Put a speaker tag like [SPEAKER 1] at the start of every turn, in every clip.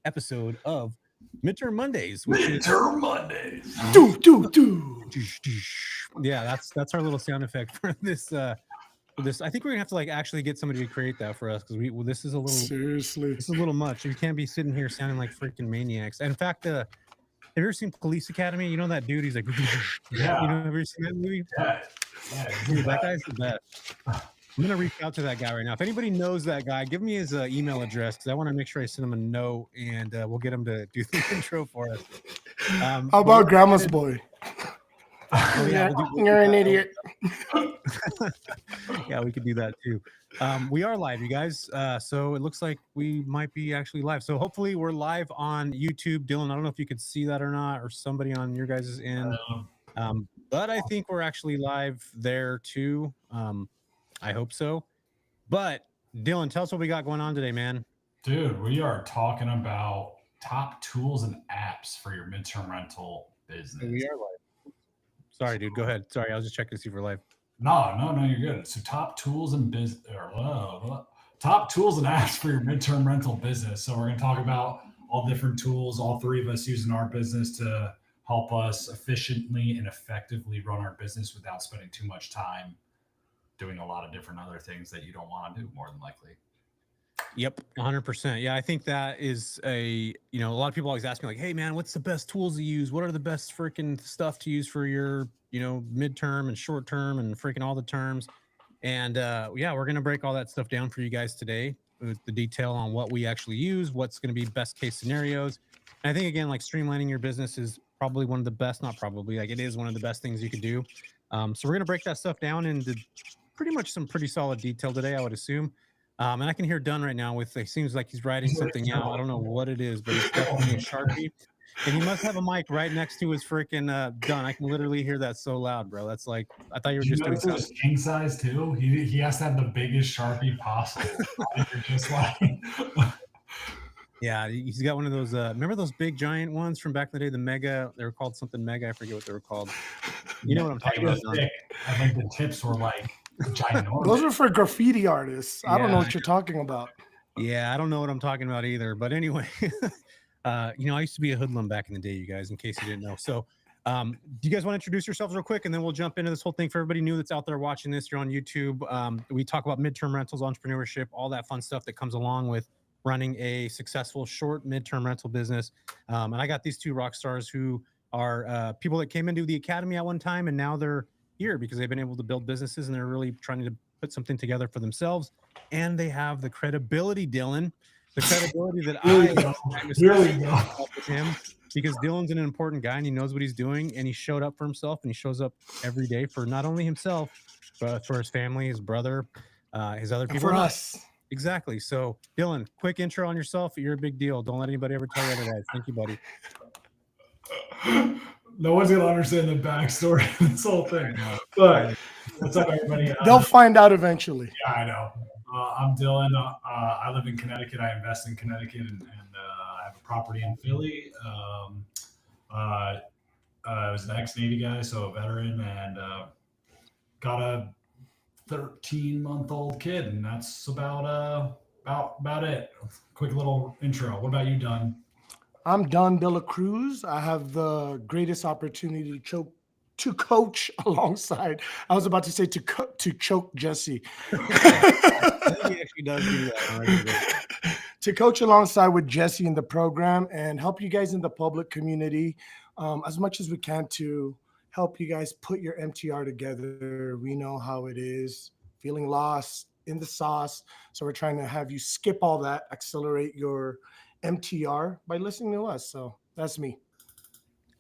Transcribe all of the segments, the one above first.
[SPEAKER 1] episode of Midterm Mondays, which is
[SPEAKER 2] Midterm Mondays.
[SPEAKER 1] yeah, that's our little sound effect for this. I think we're gonna have to like actually get somebody to create that for us because this is a little
[SPEAKER 3] Seriously.
[SPEAKER 1] this is a little much. We can't be sitting here sounding like freaking maniacs. In fact, have you ever seen Police Academy? You know that dude? He's like,
[SPEAKER 2] Yeah.
[SPEAKER 1] you know, have you ever seen that movie?
[SPEAKER 2] Yeah.
[SPEAKER 1] Dude, that guy's the best. I'm gonna reach out to that guy right now. If anybody knows that guy, give me his email address because I want to make sure I send him a note, and we'll get him to do the intro for us.
[SPEAKER 3] How about Grandma's Boy?
[SPEAKER 1] Oh, yeah,
[SPEAKER 3] You're an idiot.
[SPEAKER 1] Yeah, we could do that too. We are live, you guys. So it looks like we might be actually live. So hopefully we're live on YouTube. Dylan, I don't know if you could see that or not, or somebody on your guys' end. But I think we're actually live there too. I hope so. But Dylan, tell us what we got going on today, man.
[SPEAKER 2] Dude, we are talking about top tools and apps for your midterm rental business.
[SPEAKER 1] We are live. Sorry, dude. Go ahead. Sorry, I was just checking to see if we're live.
[SPEAKER 2] No, you're good. So top tools and top tools and apps for your midterm rental business. So we're going to talk about all different tools, all three of us using our business to help us efficiently and effectively run our business without spending too much time doing a lot of different other things that you don't want to do, more than likely.
[SPEAKER 1] Yep, 100%. Yeah, I think that is a lot of people always ask me like, hey man, what's the best tools to use? What are the best freaking stuff to use for your, midterm and short term and freaking all the terms? And yeah, we're going to break all that stuff down for you guys today with the detail on what we actually use, what's going to be best case scenarios. And I think again, like streamlining your business is probably one of the best, not probably, like it is one of the best things you could do. So we're going to break that stuff down into pretty much some pretty solid detail today, I would assume. And I can hear Dunn right now with, it seems like he's writing something out. I don't know what it is, but it's definitely a Sharpie. And he must have a mic right next to his freaking Dunn. I can literally hear that so loud, bro. That's like, I thought you were just doing something.
[SPEAKER 2] King size too. He has to have the biggest Sharpie possible. You're just like...
[SPEAKER 1] Yeah, he's got one of those. Remember those big giant ones from back in the day? The Mega. They were called something Mega. I forget what they were called. You know what I'm talking about?
[SPEAKER 2] I think the tips were like ginormous.
[SPEAKER 3] Those are for graffiti artists. I don't know what you're talking about.
[SPEAKER 1] Yeah, I don't know what I'm talking about either. But anyway, I used to be a hoodlum back in the day, you guys, in case you didn't know. So do you guys want to introduce yourselves real quick? And then we'll jump into this whole thing for everybody new that's out there watching this. You're on YouTube. We talk about midterm rentals, entrepreneurship, all that fun stuff that comes along with running a successful short midterm rental business. And I got these two rock stars who are people that came into the academy at one time, and now they're here because they've been able to build businesses and they're really trying to put something together for themselves. And they have the credibility, Dylan, the credibility that I with him, because Dylan's an important guy and he knows what he's doing, and he showed up for himself, and he shows up every day for not only himself, but for his family, his brother, his other people.
[SPEAKER 3] For us.
[SPEAKER 1] Exactly. So, Dylan, quick intro on yourself. You're a big deal. Don't let anybody ever tell you otherwise. Thank you, buddy.
[SPEAKER 2] No one's going to understand the backstory of this whole thing. But what's up, everybody?
[SPEAKER 3] They'll find out eventually.
[SPEAKER 2] Yeah, I know. I'm Dylan. I live in Connecticut. I invest in Connecticut, and I have a property in Philly. I was an ex-Navy guy, so a veteran, and got a 13-month-old kid, and that's about it. Quick little intro. What about you, Dunn?
[SPEAKER 3] I'm Don De La Cruz. I have the greatest opportunity to coach alongside. I was about to say to choke Jesse.
[SPEAKER 1] He actually does do that.
[SPEAKER 3] To coach alongside with Jesse in the program and help you guys in the public community as much as we can to help you guys put your MTR together. We know how it is, feeling lost in the sauce. So we're trying to have you skip all that, accelerate your MTR by listening to us. So that's me.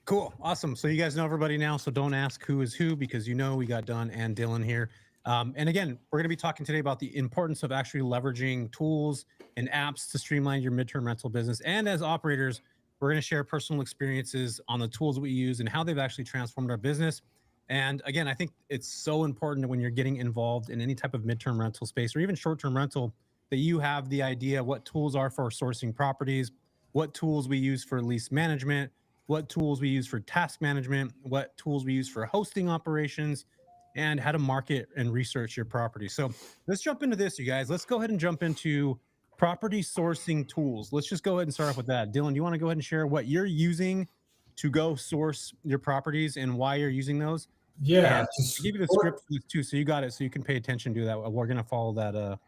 [SPEAKER 1] Cool. Awesome. So you guys know everybody now. So don't ask who is who, because we got Dunn and Dylan here. And again, we're going to be talking today about the importance of actually leveraging tools and apps to streamline your midterm rental business. And as operators, we're going to share personal experiences on the tools we use and how they've actually transformed our business. And again, I think it's so important when you're getting involved in any type of midterm rental space or even short-term rental that you have the idea what tools are for sourcing properties, what tools we use for lease management, what tools we use for task management, what tools we use for hosting operations, and how to market and research your property. So let's jump into this, you guys. Let's go ahead and jump into property sourcing tools. Let's just go ahead and start off with that. Dylan, do you want to go ahead and share what you're using to go source your properties and why you're using those?
[SPEAKER 2] Yeah,
[SPEAKER 1] And to give you the script for this too, so you got it, so you can pay attention to that. We're gonna follow that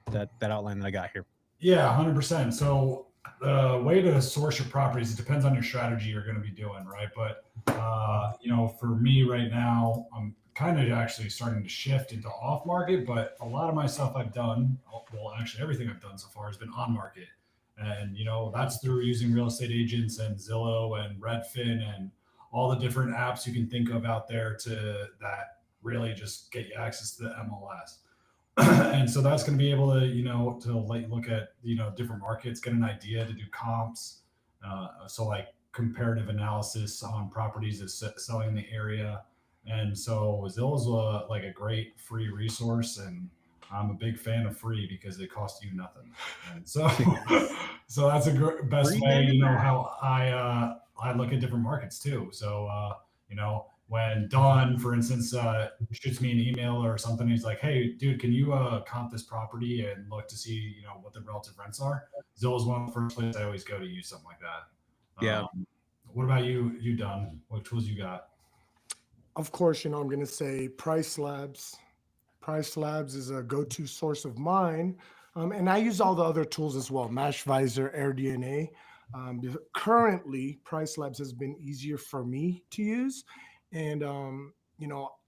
[SPEAKER 1] outline that I got here.
[SPEAKER 2] Yeah, 100%. So the way to source your properties, it depends on your strategy you're going to be doing, right? But for me right now, I'm kind of actually starting to shift into off market, but a lot of my stuff I've done, well, actually everything I've done so far has been on market. And, that's through using real estate agents and Zillow and Redfin and all the different apps you can think of out there that really just get you access to the MLS. And so that's going to be able to, to let you look at, different markets, get an idea to do comps. So like comparative analysis on properties that's selling in the area. And so Zillow's like a great free resource, and I'm a big fan of free because they cost you nothing. And so, so that's a best way, how I look at different markets too. So, when Don, for instance, shoots me an email or something, he's like, "Hey, dude, can you comp this property and look to see, what the relative rents are?" Zillow's one of the first places I always go to use something like that.
[SPEAKER 1] Yeah.
[SPEAKER 2] What about you, Don? What tools you got?
[SPEAKER 3] Of course, I'm going to say Price Labs. Price Labs is a go-to source of mine. And I use all the other tools as well, Mashvisor, AirDNA. Currently, Price Labs has been easier for me to use. And,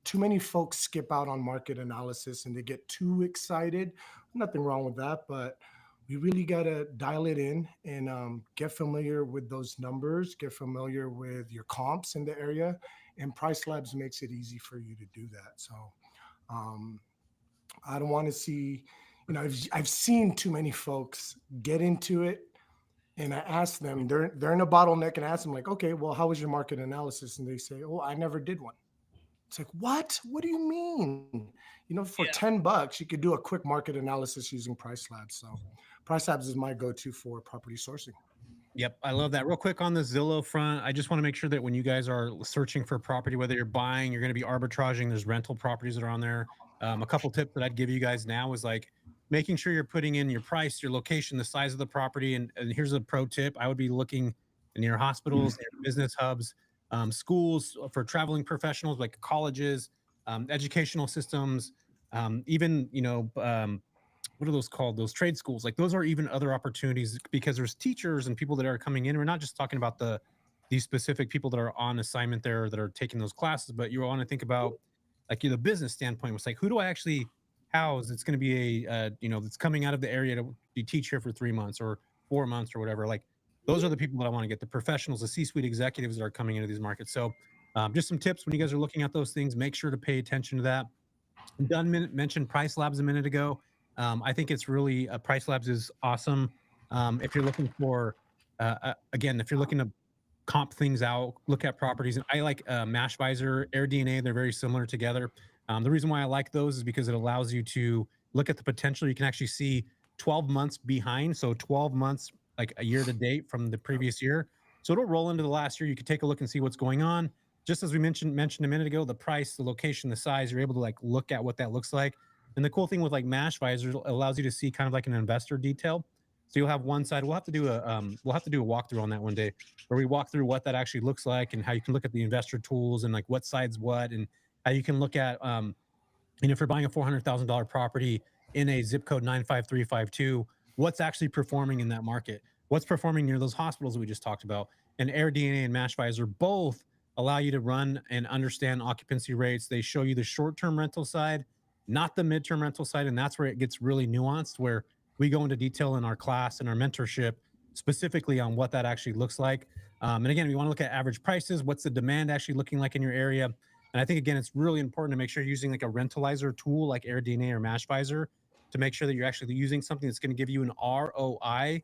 [SPEAKER 3] too many folks skip out on market analysis and they get too excited. Nothing wrong with that, but we really got to dial it in and get familiar with those numbers, get familiar with your comps in the area. And Price Labs makes it easy for you to do that. So I don't want to see, I've seen too many folks get into it. And I ask them, they're in a bottleneck, and I ask them like, okay, well, how was your market analysis? And they say, oh, I never did one. It's like, what? What do you mean? For $10, you could do a quick market analysis using Price Labs. So Price Labs is my go-to for property sourcing.
[SPEAKER 1] Yep, I love that. Real quick on the Zillow front, I just want to make sure that when you guys are searching for property, whether you're buying, you're going to be arbitraging, there's rental properties that are on there. A couple tips that I'd give you guys now is like making sure you're putting in your price, your location, the size of the property. And here's a pro tip. I would be looking near hospitals, near business hubs, schools for traveling professionals like colleges, educational systems, even, what are those called? Those trade schools. Like those are even other opportunities because there's teachers and people that are coming in. We're not just talking about these specific people that are on assignment there that are taking those classes, but you want to think about like the business standpoint. It's like, who do I actually house? It's going to be that's coming out of the area to teach here for 3 months or 4 months or whatever. Like those are the people that I want to get, the professionals, the C-suite executives that are coming into these markets. So just some tips when you guys are looking at those things, make sure to pay attention to that. Dunn mentioned Price Labs a minute ago. I think it's really Price Labs is awesome. If you're looking for, again, if you're looking to comp things out, look at properties. And I like Mashvisor, AirDNA. They're very similar together. The reason why I like those is because it allows you to look at the potential. You can actually see 12 months behind. So 12 months, like a year to date from the previous year. So it'll roll into the last year. You can take a look and see what's going on. Just as we mentioned a minute ago, the price, the location, the size, you're able to like look at what that looks like. And the cool thing with like Mashvisor, it allows you to see kind of like an investor detail. So you'll have one side. We'll have to do a walkthrough on that one day, where we walk through what that actually looks like and how you can look at the investor tools and like what side's what, and how you can look at if you're buying a $400,000 property in a zip code 95352, what's actually performing in that market, what's performing near those hospitals that we just talked about. And AirDNA and Mashvisor both allow you to run and understand occupancy rates. They show you the short-term rental side, not the midterm rental side. And that's where it gets really nuanced, where we go into detail in our class and our mentorship specifically on what that actually looks like. And again, we want to look at average prices. What's the demand actually looking like in your area? And I think, again, it's really important to make sure you're using like a rentalizer tool like AirDNA or Mashvisor to make sure that you're actually using something that's going to give you an ROI,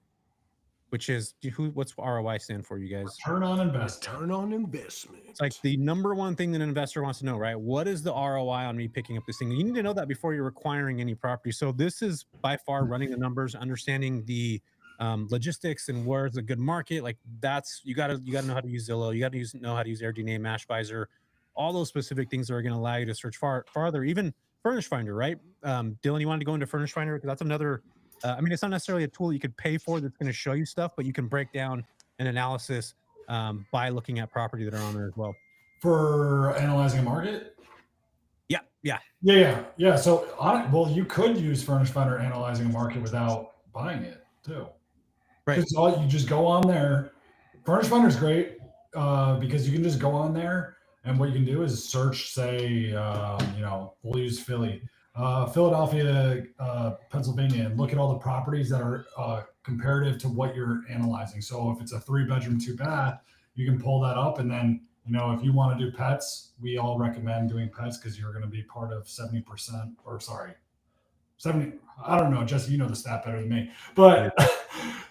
[SPEAKER 1] which is what's ROI stand for, you guys?
[SPEAKER 2] Return on investment.
[SPEAKER 3] Return on investment.
[SPEAKER 1] It's like the number one thing that an investor wants to know, right? What is the ROI on me picking up this thing? You need to know that before you're acquiring any property. So this is by far running the numbers, understanding the logistics and where's a good market. Like that's, you gotta know how to use Zillow. You gotta know how to use AirDNA, Mashvisor, all those specific things that are going to allow you to search farther, even Furnish Finder, right? Dylan, you wanted to go into Furnish Finder because that's another I mean, it's not necessarily a tool you could pay for that's going to show you stuff, but you can break down an analysis by looking at property that are on there as well.
[SPEAKER 2] For analyzing a market?
[SPEAKER 1] Yeah, yeah.
[SPEAKER 2] Yeah. So, well, you could use Furnish Finder analyzing a market without buying it too.
[SPEAKER 1] Right.
[SPEAKER 2] Because you just go on there. Furnish Finder is great because you can just go on there, and what you can do is search, say, we'll use Philly, Philadelphia, Pennsylvania, and look at all the properties that are comparative to what you're analyzing. So if it's a 3-bedroom, 2-bath, you can pull that up, and then if you want to do pets, we all recommend doing pets because you're going to be part of 70%, or sorry, 70. I don't know, Jesse, you know the stat better than me, but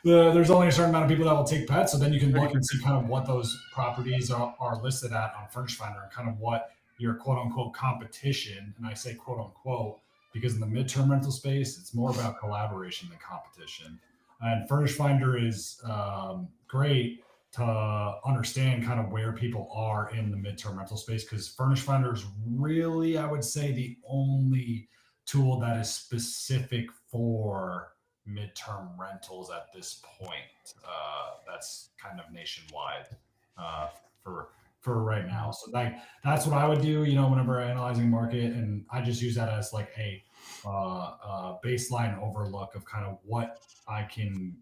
[SPEAKER 2] there's only a certain amount of people that will take pets. So then you can look and see kind of what those properties are listed at on Furnish Finder and kind of what your quote unquote competition. And I say quote unquote because in the midterm rental space, it's more about collaboration than competition. And Furnish Finder is great to understand kind of where people are in the midterm rental space, because Furnish Finder is really, I would say, the only tool that is specific for midterm rentals at this point. That's kind of nationwide for right now. So that's what I would do, whenever analyzing market, and I just use that as like a baseline overlook of kind of what I can,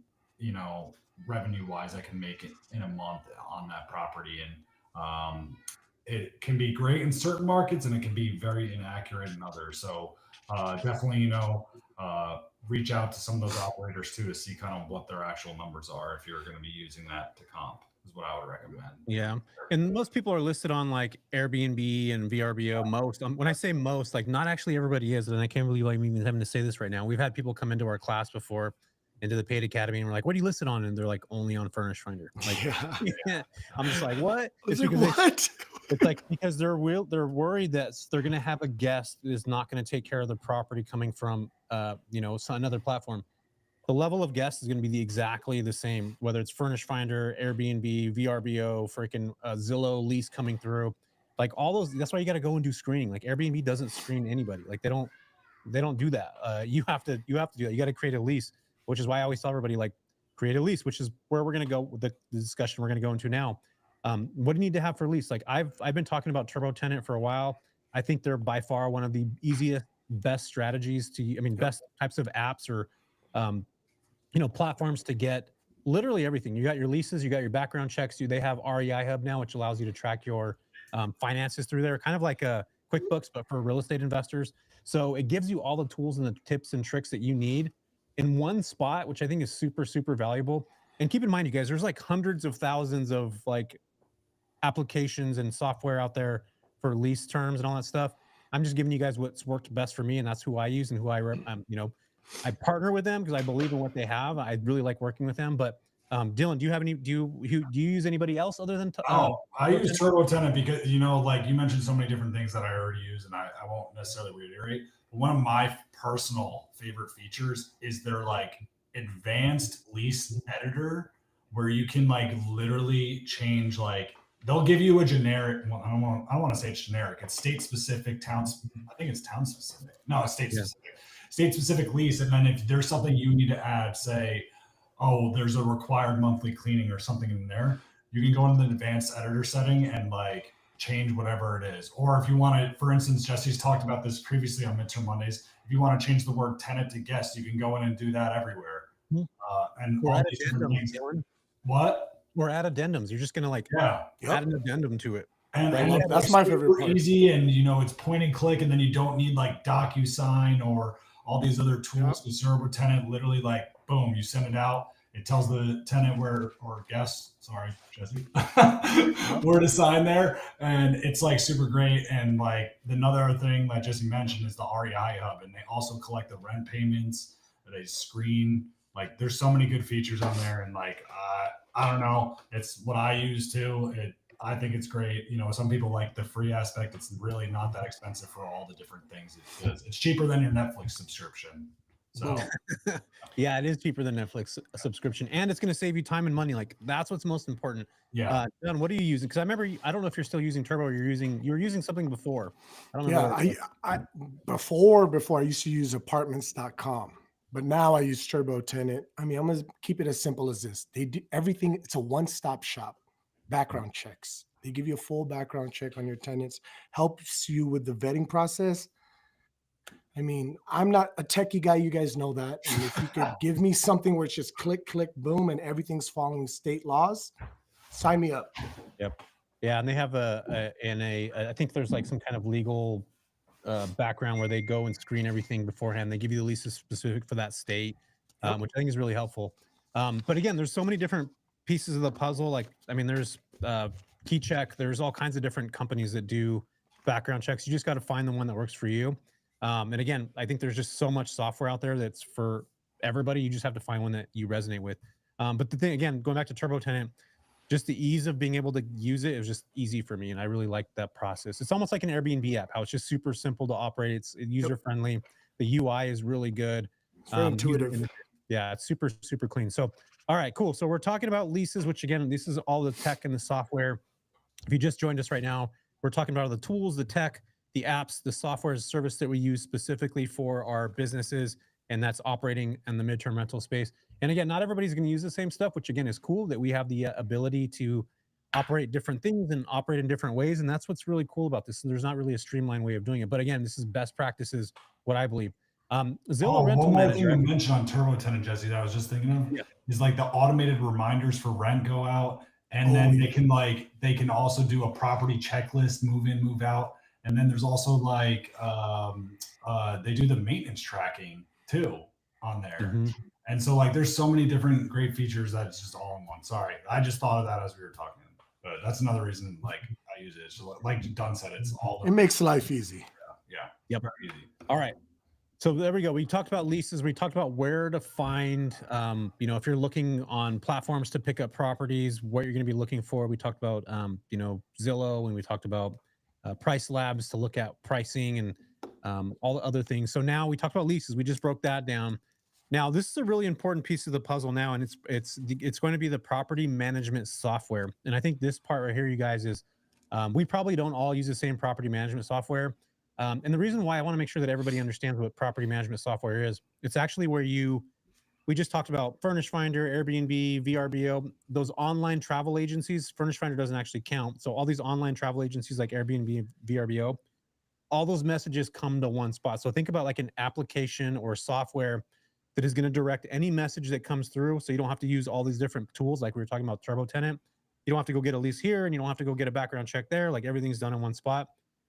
[SPEAKER 2] revenue wise I can make it in a month on that property. And it can be great in certain markets and it can be very inaccurate in others. So definitely, reach out to some of those operators too to see kind of what their actual numbers are if you're going to be using that to comp, is what I would recommend.
[SPEAKER 1] Yeah. And most people are listed on like Airbnb and VRBO. Most, when I say most, like not actually everybody is. And I can't believe I'm even having to say this right now. We've had people come into our class before, into the paid academy, and we're like, what are you listed on? And they're like, only on Furnish Finder. Like, yeah. I'm just like, what?
[SPEAKER 3] It's what?
[SPEAKER 1] It's like, because they're worried that they're going to have a guest that is not going to take care of the property coming from, another platform. The level of guest is going to be exactly the same, whether it's Furnish Finder, Airbnb, VRBO, freaking Zillow, Lease coming through, like all those. That's why you got to go and do screening. Like Airbnb doesn't screen anybody. Like they don't do that. You have to do that. You got to create a lease, which is why I always tell everybody, like, create a lease, which is where we're going to go with the discussion we're going to go into now. What do you need to have for lease? Like I've been talking about Turbo Tenant for a while. I think they're by far one of the easiest, best strategies best types of apps or, platforms to get literally everything. You got your leases, you got your background checks. They have REI Hub now, which allows you to track your finances through there, kind of like a QuickBooks, but for real estate investors. So it gives you all the tools and the tips and tricks that you need in one spot, which I think is super, super valuable. And keep in mind, you guys, there's like hundreds of thousands of like applications and software out there for lease terms and all that stuff. I'm just giving you guys what's worked best for me, and that's who I use and who I partner with them because I believe in what they have. I really like working with them. But Dylan, do you use anybody else other than?
[SPEAKER 2] I use Turbo Tenant because like you mentioned so many different things that I already use, and I won't necessarily reiterate. But one of my personal favorite features is their like advanced lease editor, where you can like literally change like. They'll give you a generic. Well, I don't want to say it's generic. It's state specific, I think it's town specific. No, it's state specific. State specific lease, and then if there's something you need to add, say, oh, there's a required monthly cleaning or something in there, you can go into the advanced editor setting and like change whatever it is. Or if you want to, for instance, Jesse's talked about this previously on Midterm Mondays. If you want to change the word tenant to guest, you can go in and do that everywhere. And all these different things. What?
[SPEAKER 1] Or add addendums. You're just gonna like add an addendum to it.
[SPEAKER 2] And
[SPEAKER 3] that's my favorite part.
[SPEAKER 2] Easy, and it's point and click, and then you don't need like DocuSign or all these other tools to serve a tenant. Literally, like boom, you send it out. It tells the tenant where or guest, sorry, Jesse, where to sign there, and it's like super great. And like another thing that Jesse mentioned is the REI Hub, and they also collect the rent payments. They screen. Like there's so many good features on there, and like I don't know, it's what I use too. I think it's great. Some people like the free aspect. It's really not that expensive for all the different things. It's cheaper than your Netflix subscription. So
[SPEAKER 1] yeah, it is cheaper than Netflix subscription, and it's going to save you time and money. Like that's what's most important.
[SPEAKER 2] Yeah.
[SPEAKER 1] John, what are you using? Because I remember, I don't know if you're still using Turbo or you were using something before.
[SPEAKER 3] I don't know. Before I used to use apartments.com. But now I use Turbo Tenant. I mean, I'm gonna keep it as simple as this. They do everything. It's a one-stop shop. Background checks. They give you a full background check on your tenants. Helps you with the vetting process. I mean, I'm not a techie guy. You guys know that. And if you could give me something where it's just click, click, boom, and everything's following state laws, sign me up.
[SPEAKER 1] Yep. Yeah, and they have I think there's like some kind of legal background where they go and screen everything beforehand. They give you the leases specific for that state, which I think is really helpful. But again, there's so many different pieces of the puzzle. Like, I mean, there's Key Check. There's all kinds of different companies that do background checks. You just got to find the one that works for you. And again, I think there's just so much software out there that's for everybody. You just have to find one that you resonate with. But the thing, again, going back to Turbo Tenant, just the ease of being able to use it was just easy for me. And I really like that process. It's almost like an Airbnb app, how it's just super simple to operate. It's user friendly. The UI is really good.
[SPEAKER 3] It's very intuitive.
[SPEAKER 1] Yeah, it's super, super clean. So, all right, cool. So we're talking about leases, which again, this is all the tech and the software. If you just joined us right now, we're talking about all the tools, the tech, the apps, the software as a service that we use specifically for our businesses, and that's operating in the midterm rental space. And again, not everybody's going to use the same stuff, which again is cool that we have the ability to operate different things and operate in different ways. And that's what's really cool about this. And there's not really a streamlined way of doing it. But again, this is best practices, what I believe. Zillow Rental
[SPEAKER 2] one more
[SPEAKER 1] Manager.
[SPEAKER 2] thing to mention on Turbo Tenant, Jesse, that I was just thinking of is like the automated reminders for rent go out. And then they can also do a property checklist, move in, move out. And then there's also like they do the maintenance tracking too on there.
[SPEAKER 1] Mm-hmm.
[SPEAKER 2] And so like there's so many different great features that it's just all in one. Sorry, I just thought of that as we were talking. But that's another reason like I use it. It's just like Dunn said, it's all.
[SPEAKER 3] It makes life easy.
[SPEAKER 2] Yeah.
[SPEAKER 1] Yep.
[SPEAKER 2] Easy.
[SPEAKER 1] All right. So there we go. We talked about leases. We talked about where to find, if you're looking on platforms to pick up properties, what you're going to be looking for. We talked about, Zillow, and we talked about Price Labs to look at pricing and all the other things. So now we talked about leases. We just broke that down. Now this is a really important piece of the puzzle now, and it's going to be the property management software. And I think this part right here, you guys, is we probably don't all use the same property management software. And the reason why I want to make sure that everybody understands what property management software is, it's actually where we just talked about Furnish Finder, Airbnb, VRBO, those online travel agencies. Furnish Finder doesn't actually count. So all these online travel agencies like Airbnb, VRBO, all those messages come to one spot. So think about like an application or software that is going to direct any message that comes through. So you don't have to use all these different tools like we were talking about Turbo Tenant. You don't have to go get a lease here, and you don't have to go get a background check there. Like everything's done in one spot.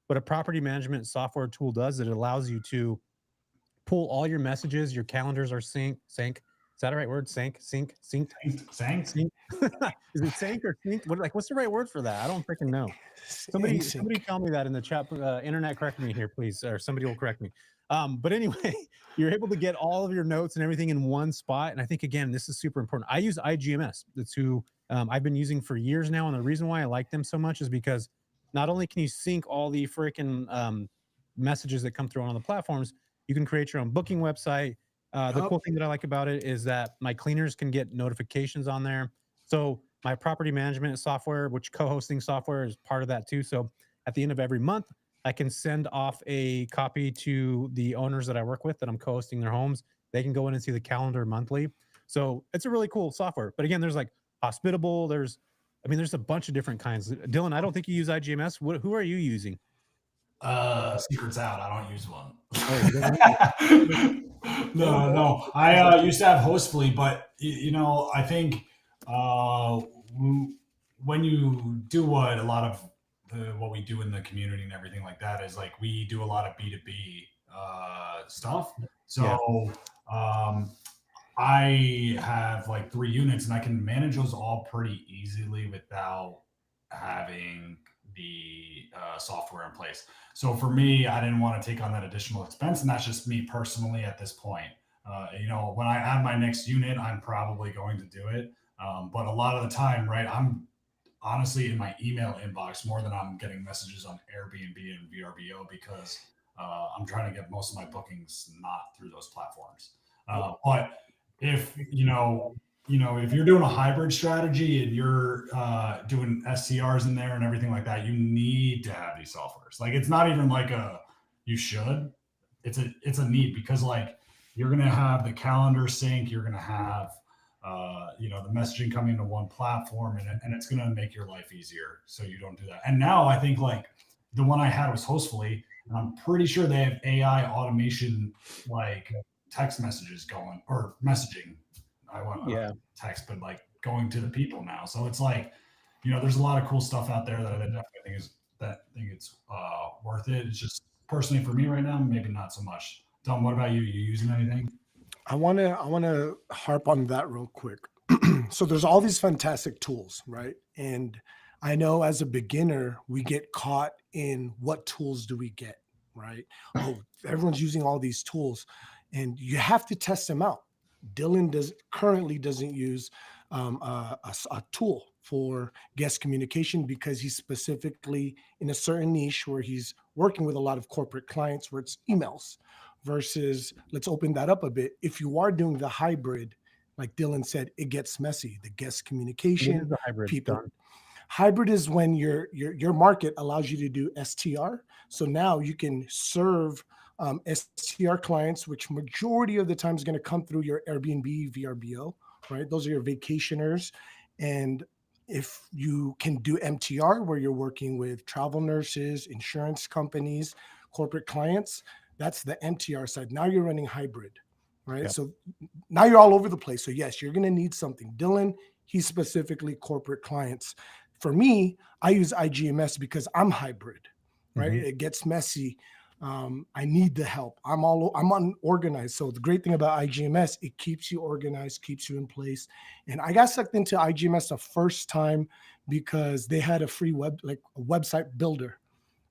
[SPEAKER 1] What a property management software tool does is it allows you to pull all your messages. Your calendars are sync. Is that the right word? Sync. Is it sync or sync? What's the right word for that? I don't freaking know. Somebody tell me that in the chat. Internet, correct me here, please, or somebody will correct me. But anyway, you're able to get all of your notes and everything in one spot. And I think, again, this is super important. I use IGMS. That's who I've been using for years now. And the reason why I like them so much is because not only can you sync all the freaking messages that come through on the platforms, you can create your own booking website. The cool thing that I like about it is that my cleaners can get notifications on there. So my property management software, which co-hosting software is part of that too. So at the end of every month, I can send off a copy to the owners that I work with that I'm co-hosting their homes. They can go in and see the calendar monthly. So it's a really cool software. But again, there's like Hospitable. There's a bunch of different kinds. Dylan, I don't think you use IGMS. Who are you using?
[SPEAKER 2] Secret's out. I don't use one.
[SPEAKER 1] Oh,
[SPEAKER 2] No. I used to have Hostfully, but I think when you do what a lot of what we do in the community and everything like that is like we do a lot of B2B stuff. So I have like 3 units and I can manage those all pretty easily without having the software in place. So for me, I didn't want to take on that additional expense, and that's just me personally at this point. When I add my next unit, I'm probably going to do it. But a lot of the time, right, I'm honestly in my email inbox more than I'm getting messages on Airbnb and VRBO because I'm trying to get most of my bookings not through those platforms. But if if you're doing a hybrid strategy and you're doing SCRs in there and everything like that, you need to have these softwares. Like it's not even like you should. It's a need because like you're going to have the calendar sync. You're going to have, the messaging coming into one platform, and it's going to make your life easier. So you don't do that. And now I think like the one I had was Hostfully, and I'm pretty sure they have AI automation, like text messages going or messaging. I want text, but like going to the people now. So it's like, there's a lot of cool stuff out there that I definitely think it's worth it. It's just personally for me right now, maybe not so much. Tom, what about you? You using anything?
[SPEAKER 3] I want to harp on that real quick. So there's all these fantastic tools, right? And I know as a beginner, we get caught in what tools do we get, right? Oh, everyone's using all these tools, and you have to test them out. Dylan currently doesn't use a tool for guest communication because he's specifically in a certain niche where he's working with a lot of corporate clients where it's emails versus, let's open that up a bit. If you are doing the hybrid, like Dylan said, it gets messy. The guest communication,
[SPEAKER 1] What is the hybrid,
[SPEAKER 3] people.
[SPEAKER 1] Don?
[SPEAKER 3] Hybrid is when your market allows you to do STR. So now you can serve STR clients, which majority of the time is going to come through your Airbnb, VRBO, right? Those are your vacationers. And if you can do MTR, where you're working with travel nurses, insurance companies, corporate clients, that's the MTR side. Now you're running hybrid, right?
[SPEAKER 1] Yep.
[SPEAKER 3] So now you're all over the place. So yes, you're going to need something. Dylan, he's specifically corporate clients. For me, I use IGMS because I'm hybrid, right?
[SPEAKER 1] Mm-hmm.
[SPEAKER 3] It gets messy. I need the help. I'm unorganized. So the great thing about IGMS, it keeps you organized, keeps you in place. And I got sucked into IGMS the first time because they had a free website builder,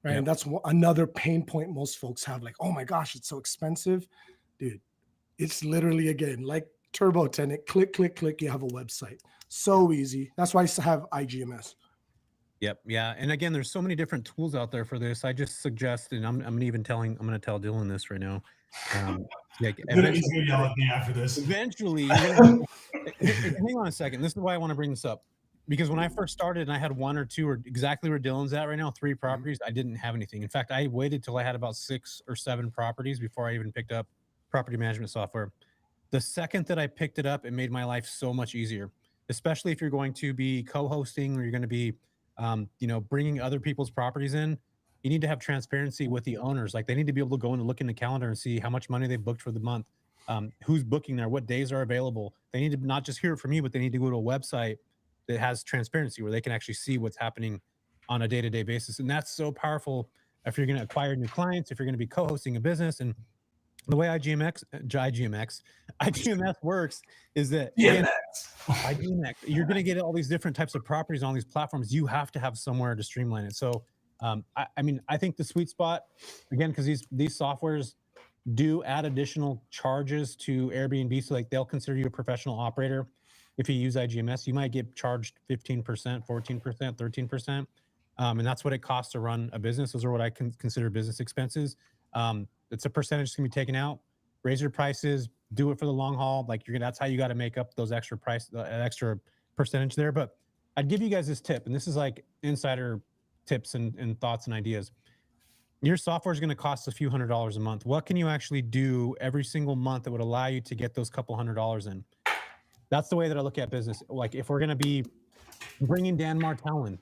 [SPEAKER 3] right?
[SPEAKER 1] Yep.
[SPEAKER 3] And that's another pain point most folks have. Like, oh my gosh, it's so expensive, dude. It's literally, again, like Turbo Tenant, click, click, click, you have a website. So easy. That's why I have IGMS.
[SPEAKER 1] Yep. Yeah. And again, there's so many different tools out there for this. I just suggest, and I'm going to tell Dylan this right now.
[SPEAKER 2] He's gonna yell at me after this.
[SPEAKER 1] Eventually, you're gonna, hang on a second. This is why I want to bring this up. Because when I first started and I had one or two, or exactly where Dylan's at right now, 3 properties, I didn't have anything. In fact, I waited till I had about 6 or 7 properties before I even picked up property management software. The second that I picked it up, it made my life so much easier, especially if you're going to be co-hosting or you're going to be, bringing other people's properties in. You need to have transparency with the owners. Like, they need to be able to go in and look in the calendar and see how much money they've booked for the month, who's booking there, what days are available. They need to not just hear it from you, but they need to go to a website that has transparency where they can actually see what's happening on a day-to-day basis. And that's so powerful if you're going to acquire new clients, if you're going to be co-hosting a business. And the way IGMS works is that again, IGMX, you're going to get all these different types of properties on these platforms. You have to have somewhere to streamline it. So, I think the sweet spot, again, because these softwares do add additional charges to Airbnb. So like, they'll consider you a professional operator. If you use IGMS, you might get charged 15%, 14%, 13%. And that's what it costs to run a business. Those are what I consider business expenses. It's a percentage that's gonna be taken out. Raise your prices, do it for the long haul. Like, that's how you got to make up those extra extra percentage there. But I'd give you guys this tip, and this is like insider tips and thoughts and ideas. Your software is going to cost a few $100s a month. What can you actually do every single month that would allow you to get those couple $100s in? That's the way that I look at business. Like, if we're going to be bringing Dan Martell in,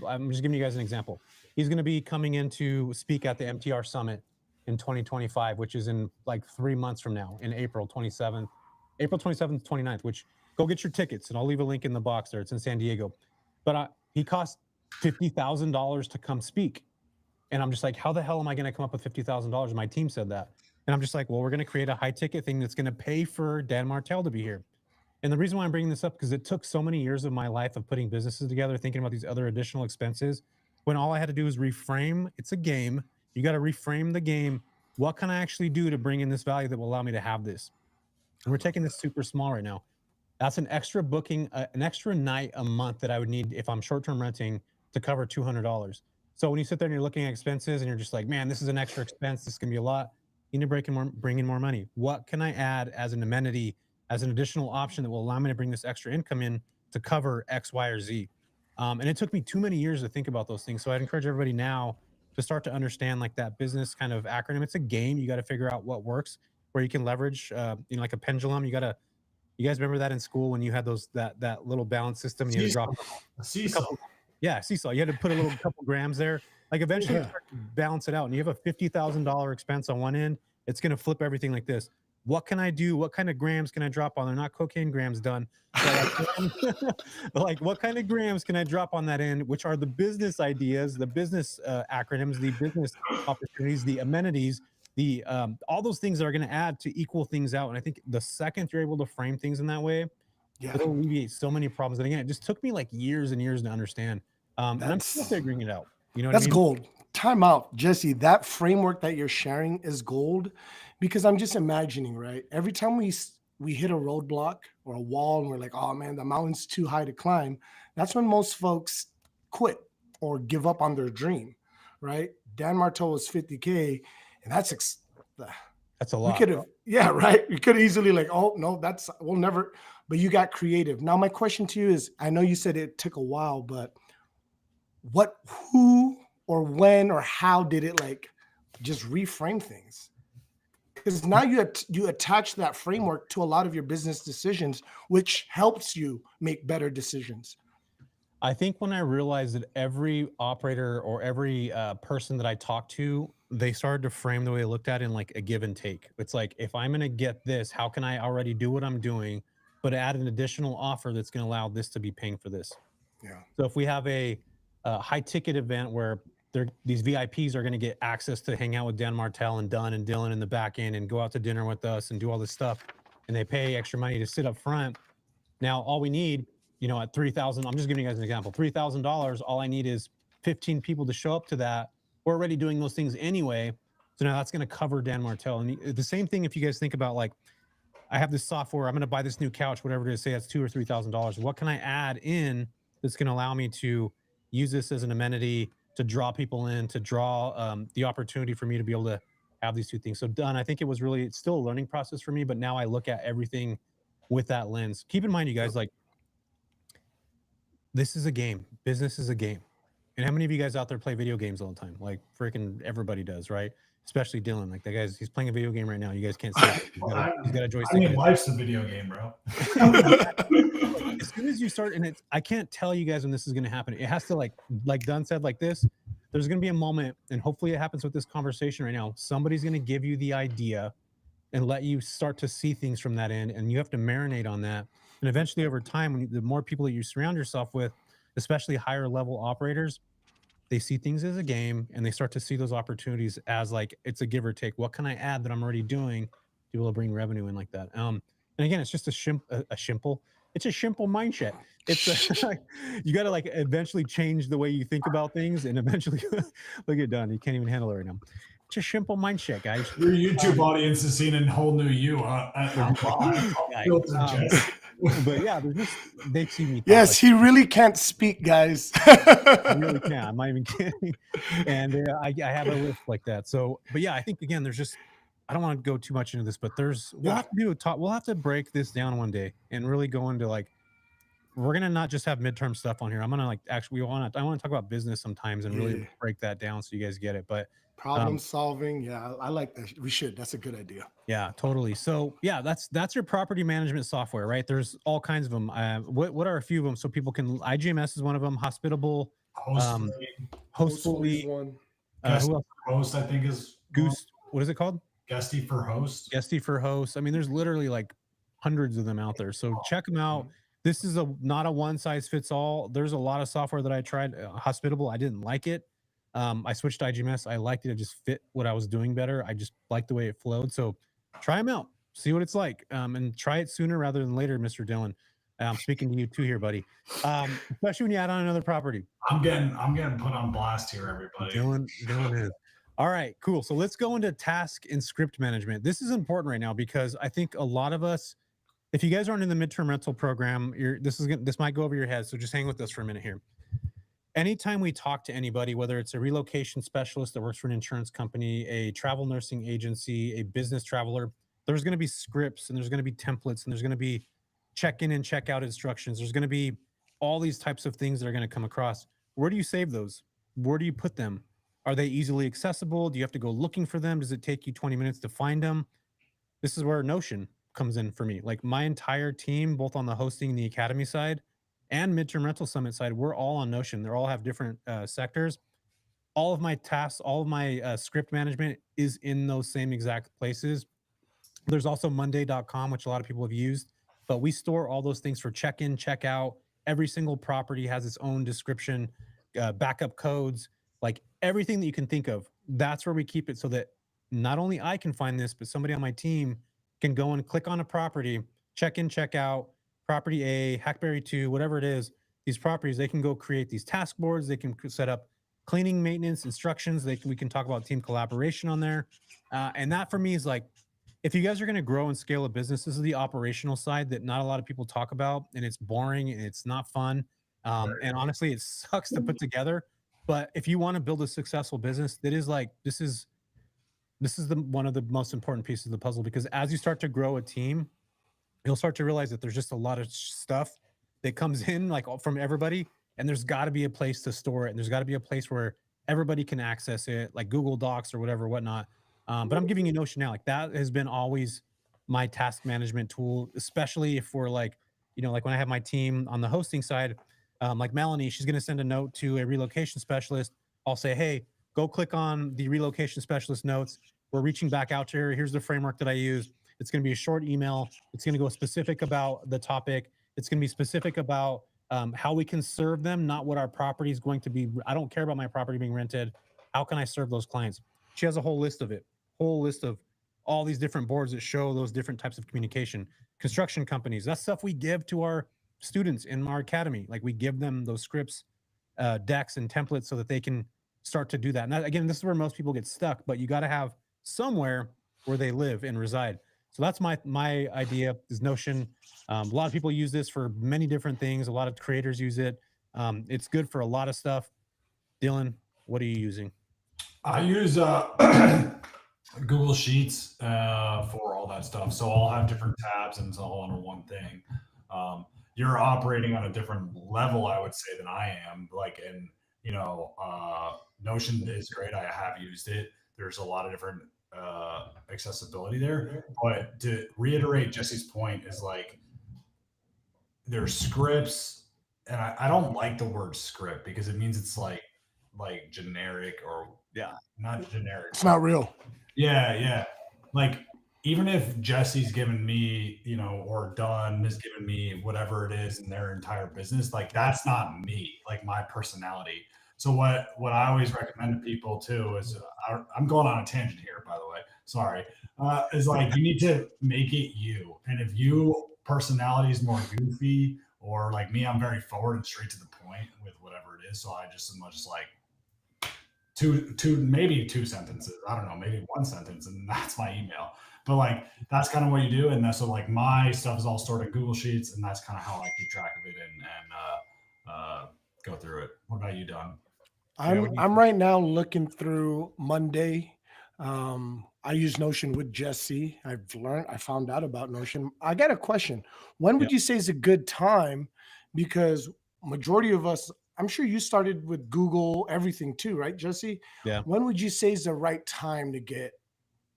[SPEAKER 1] I'm just giving you guys an example. He's going to be coming in to speak at the MTR Summit in 2025, which is in like 3 months from now, in April 27th, 29th, which, go get your tickets, and I'll leave a link in the box there. It's in San Diego. But he cost $50,000 to come speak. And I'm just like, how the hell am I going to come up with $50,000? My team said that. And I'm just like, well, we're going to create a high ticket thing that's going to pay for Dan Martell to be here. And the reason why I'm bringing this up, because it took so many years of my life of putting businesses together, thinking about these other additional expenses, when all I had to do was reframe. It's a game. You got to reframe the game. What can I actually do to bring in this value that will allow me to have this? And we're taking this super small right now. That's an extra booking, an extra night a month that I would need if I'm short-term renting to cover $200. So when you sit there and you're looking at expenses and you're just like, man, this is an extra expense. This is going to be a lot. You need to bring in more money. What can I add as an amenity, as an additional option that will allow me to bring this extra income in to cover X, Y, or Z? And it took me too many years to think about those things. So I'd encourage everybody now to start to understand like that business kind of acronym. It's a game. You got to figure out what works. where you can leverage, like a pendulum. You guys remember that in school when you had that little balance system and you had to drop
[SPEAKER 2] a seesaw.
[SPEAKER 1] seesaw. You had to put a little couple grams there. Like eventually you start to balance it out, and you have a $50,000 expense on one end. It's going to flip everything like this. What can I do? What kind of grams can I drop on? They're not cocaine grams done. Like what kind of grams can I drop on that end? Which are the business ideas, the business acronyms, the business opportunities, the amenities, the all those things that are going to add to equal things out. And I think the second you're able to frame things in that way, it'll alleviate so many problems. And again, it just took me like years and years to understand. And I'm still figuring it out. You know what
[SPEAKER 3] that's
[SPEAKER 1] I mean?
[SPEAKER 3] gold. Time out, Jesse. That framework that you're sharing is gold, because I'm just imagining, right? Every time we hit a roadblock or a wall and we're like, oh man, the mountain's too high to climb, that's when most folks quit or give up on their dream, right? Dan Marteau was 50K, and that's
[SPEAKER 1] a lot.
[SPEAKER 3] We could have, right. We could easily like, oh no, we'll never. But you got creative. Now my question to you is, I know you said it took a while, but who or when or how did it like just reframe things? Because now you attach that framework to a lot of your business decisions, which helps you make better decisions.
[SPEAKER 1] I think when I realized that every operator or every person that I talked to, they started to frame the way they looked at it in like a give and take. It's like, if I'm going to get this, how can I already do what I'm doing, but add an additional offer that's going to allow this to be paying for this?
[SPEAKER 3] Yeah.
[SPEAKER 1] So if we have a high ticket event where these VIPs are going to get access to hang out with Dan Martell and Dunn and Dylan in the back end and go out to dinner with us and do all this stuff, and they pay extra money to sit up front. Now, all we need, at $3,000, I'm just giving you guys an example, $3,000, all I need is 15 people to show up to that. We're already doing those things anyway. So now that's going to cover Dan Martell. And the same thing, if you guys think about, like, I have this software, I'm going to buy this new couch, whatever it is, say that's $2,000 or $3,000. What can I add in that's going to allow me to use this as an amenity, to draw people in, to draw the opportunity for me to be able to have these two things. So done. I think it's still a learning process for me, but now I look at everything with that lens. Keep in mind, you guys, like, this is a game. Business is a game. And how many of you guys out there play video games all the time? Like freaking everybody does, right? Especially Dylan. Like, that guy's, he's playing a video game right now. You guys can't see it. He's got a joystick.
[SPEAKER 2] I mean, life's a video game, bro.
[SPEAKER 1] As soon as you start, and I can't tell you guys when this is going to happen. It has to, like Dunn said, like this, there's going to be a moment, and hopefully it happens with this conversation right now. Somebody's going to give you the idea and let you start to see things from that end, and you have to marinate on that. And eventually, over time, the more people that you surround yourself with, especially higher level operators, they see things as a game, and they start to see those opportunities as like, it's a give or take. What can I add that I'm already doing to be able to bring revenue in like that? And again, it's just a simple mindset. It's you got to like eventually change the way you think about things, and eventually look at Don. He can't even handle it right now. It's a simple mindset, guys.
[SPEAKER 2] Your YouTube audience has seen a whole new you.
[SPEAKER 1] But yeah, they see me.
[SPEAKER 3] Yes, he really can't speak, guys.
[SPEAKER 1] I really can't. I'm not even kidding. And I have a list like that. So, but yeah, I think again, there's just, I don't want to go too much into this, but we'll have to break this down one day and really go into like, we're gonna not just have midterm stuff on here. I'm gonna like actually I want to talk about business sometimes and really break that down so you guys get it. But
[SPEAKER 3] problem solving, yeah, I like that. We should. That's a good idea.
[SPEAKER 1] Yeah, totally. So yeah, that's your property management software, right? There's all kinds of them. What are a few of them so people can? IGMS is one of them. Hospitable, Hostfully.
[SPEAKER 3] One.
[SPEAKER 1] Who else?
[SPEAKER 2] Host, I think, is
[SPEAKER 1] Goose. What is it called?
[SPEAKER 2] Guesty for Host.
[SPEAKER 1] Guesty for Host. I mean, there's literally like hundreds of them out there. So check them out. This is not a one size fits all. There's a lot of software that I tried. Hospitable, I didn't like it. I switched to IGMS. I liked it. It just fit what I was doing better. I just liked the way it flowed. So try them out. See what it's like. And try it sooner rather than later, Mr. Dylan. I'm speaking to you too here, buddy. Especially when you add on another property.
[SPEAKER 2] I'm getting put on blast here, everybody.
[SPEAKER 1] Dylan is. All right, cool. So let's go into task and script management. This is important right now because I think a lot of us, if you guys aren't in the midterm rental program, this might go over your head. So just hang with us for a minute here. Anytime we talk to anybody, whether it's a relocation specialist that works for an insurance company, a travel nursing agency, a business traveler, there's going to be scripts and there's going to be templates and there's going to be check-in and check-out instructions. There's going to be all these types of things that are going to come across. Where do you save those? Where do you put them? Are they easily accessible? Do you have to go looking for them? Does it take you 20 minutes to find them? this is where Notion comes in for me. Like my entire team, both on the hosting and the academy side and midterm rental summit side, we're all on Notion. They all have different sectors. All of my tasks, all of my script management is in those same exact places. There's also monday.com, which a lot of people have used, but we store all those things for check-in, check-out. Every single property has its own description, backup codes, like everything that you can think of. That's where we keep it so that not only I can find this, but somebody on my team can go and click on a property, check in, check out, property A, Hackberry 2, whatever it is, these properties, they can go create these task boards. They can set up cleaning, maintenance, instructions. We can talk about team collaboration on there. And that for me is like, if you guys are going to grow and scale a business, this is the operational side that not a lot of people talk about, and it's boring and it's not fun. And honestly, it sucks to put together. But if you want to build a successful business, that is like, this is one of the most important pieces of the puzzle, because as you start to grow a team, you'll start to realize that there's just a lot of stuff that comes in like from everybody, and there's got to be a place to store it, and there's got to be a place where everybody can access it, like Google Docs or whatnot. But I'm giving you Notion now. Like that has been always my task management tool, especially if we're like, like when I have my team on the hosting side, like Melanie, she's going to send a note to a relocation specialist. I'll say, hey, go click on the relocation specialist notes. We're reaching back out to her. Here's the framework that I use. It's going to be a short email. It's going to go specific about the topic. It's going to be specific about how we can serve them, not what our property is going to be. I don't care about my property being rented. How can I serve those clients? She has a whole list of it, whole list of all these different boards that show those different types of communication. Construction companies, that's stuff we give to our students in our academy. Like we give them those scripts, decks and templates so that they can start to do that. And that, again, this is where most people get stuck, but you got to have somewhere where they live and reside. So that's my idea is Notion. A lot of people use this for many different things. A lot of creators use it. It's good for a lot of stuff. Dylan, what are you using?
[SPEAKER 2] I use Google Sheets for all that stuff. So I'll have different tabs and it's all under one thing. You're operating on a different level, I would say, than I am. Like, and Notion is great. I have used it. There's a lot of different accessibility there. But to reiterate Jesse's point is like, there's scripts, and I don't like the word script because it means it's like generic or not generic.
[SPEAKER 3] It's not real.
[SPEAKER 2] Yeah. Like even if Jesse's given me, or Dunn has given me whatever it is in their entire business, like that's not me, like my personality. So what I always recommend to people too is I'm going on a tangent here, by the way. Sorry, is like you need to make it you. And if you personality is more goofy, or like me, I'm very forward and straight to the point with whatever it is. So I just as much as like maybe two sentences. I don't know, maybe one sentence, and that's my email. But like that's kind of what you do, and that's so like my stuff is all stored in Google Sheets, and that's kind of how I keep track of it and go through it. What about you, Don?
[SPEAKER 3] I'm right now looking through Monday. I use Notion with Jesse. I found out about Notion. I got a question. When would you say is a good time? Because majority of us, I'm sure you started with Google everything too, right, Jesse?
[SPEAKER 1] Yeah.
[SPEAKER 3] When would you say is the right time to get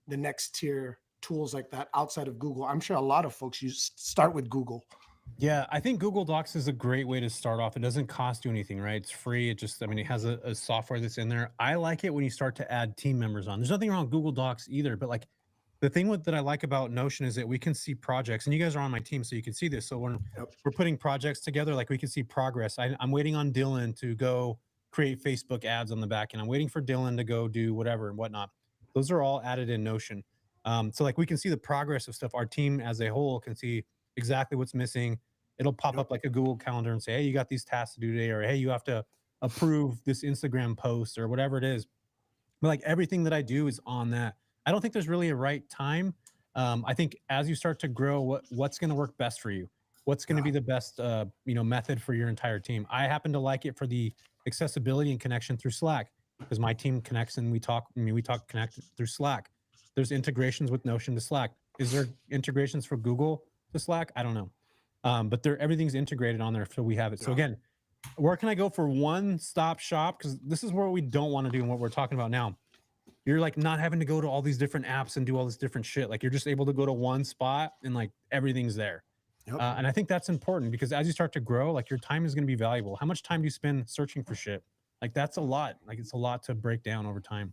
[SPEAKER 3] the next tier tools like that outside of Google? I'm sure a lot of folks start with Google.
[SPEAKER 1] Yeah, I think Google Docs is a great way to start off. It doesn't cost you anything, right? It's free. It has a software that's in there. I like it when you start to add team members on. There's nothing wrong with Google Docs either, but like the thing that I like about Notion is that we can see projects, and you guys are on my team, so you can see this. So when we're putting projects together, like we can see progress. I'm waiting on Dylan to go create Facebook ads on the back end. I'm waiting for Dylan to go do whatever and whatnot. Those are all added in Notion. So like we can see the progress of stuff. Our team as a whole can see exactly what's missing. It'll pop up like a Google Calendar and say, hey, you got these tasks to do today, or hey, you have to approve this Instagram post or whatever it is. But like everything that I do is on that. I don't think there's really a right time. I think as you start to grow, what's going to work best for you? What's going to be the best method for your entire team? I happen to like it for the accessibility and connection through Slack, because my team connects and we connect through Slack. There's integrations with Notion to Slack. Is there integrations for Google to Slack? I don't know. But everything's integrated on there, so we have it. So again, where can I go for one-stop shop? Because this is what we don't want to do and what we're talking about now. you're like not having to go to all these different apps and do all this different shit. Like you're just able to go to one spot and like everything's there.
[SPEAKER 3] Yep.
[SPEAKER 1] And I think that's important because as you start to grow, like your time is going to be valuable. How much time do you spend searching for shit? Like that's a lot. Like it's a lot to break down over time.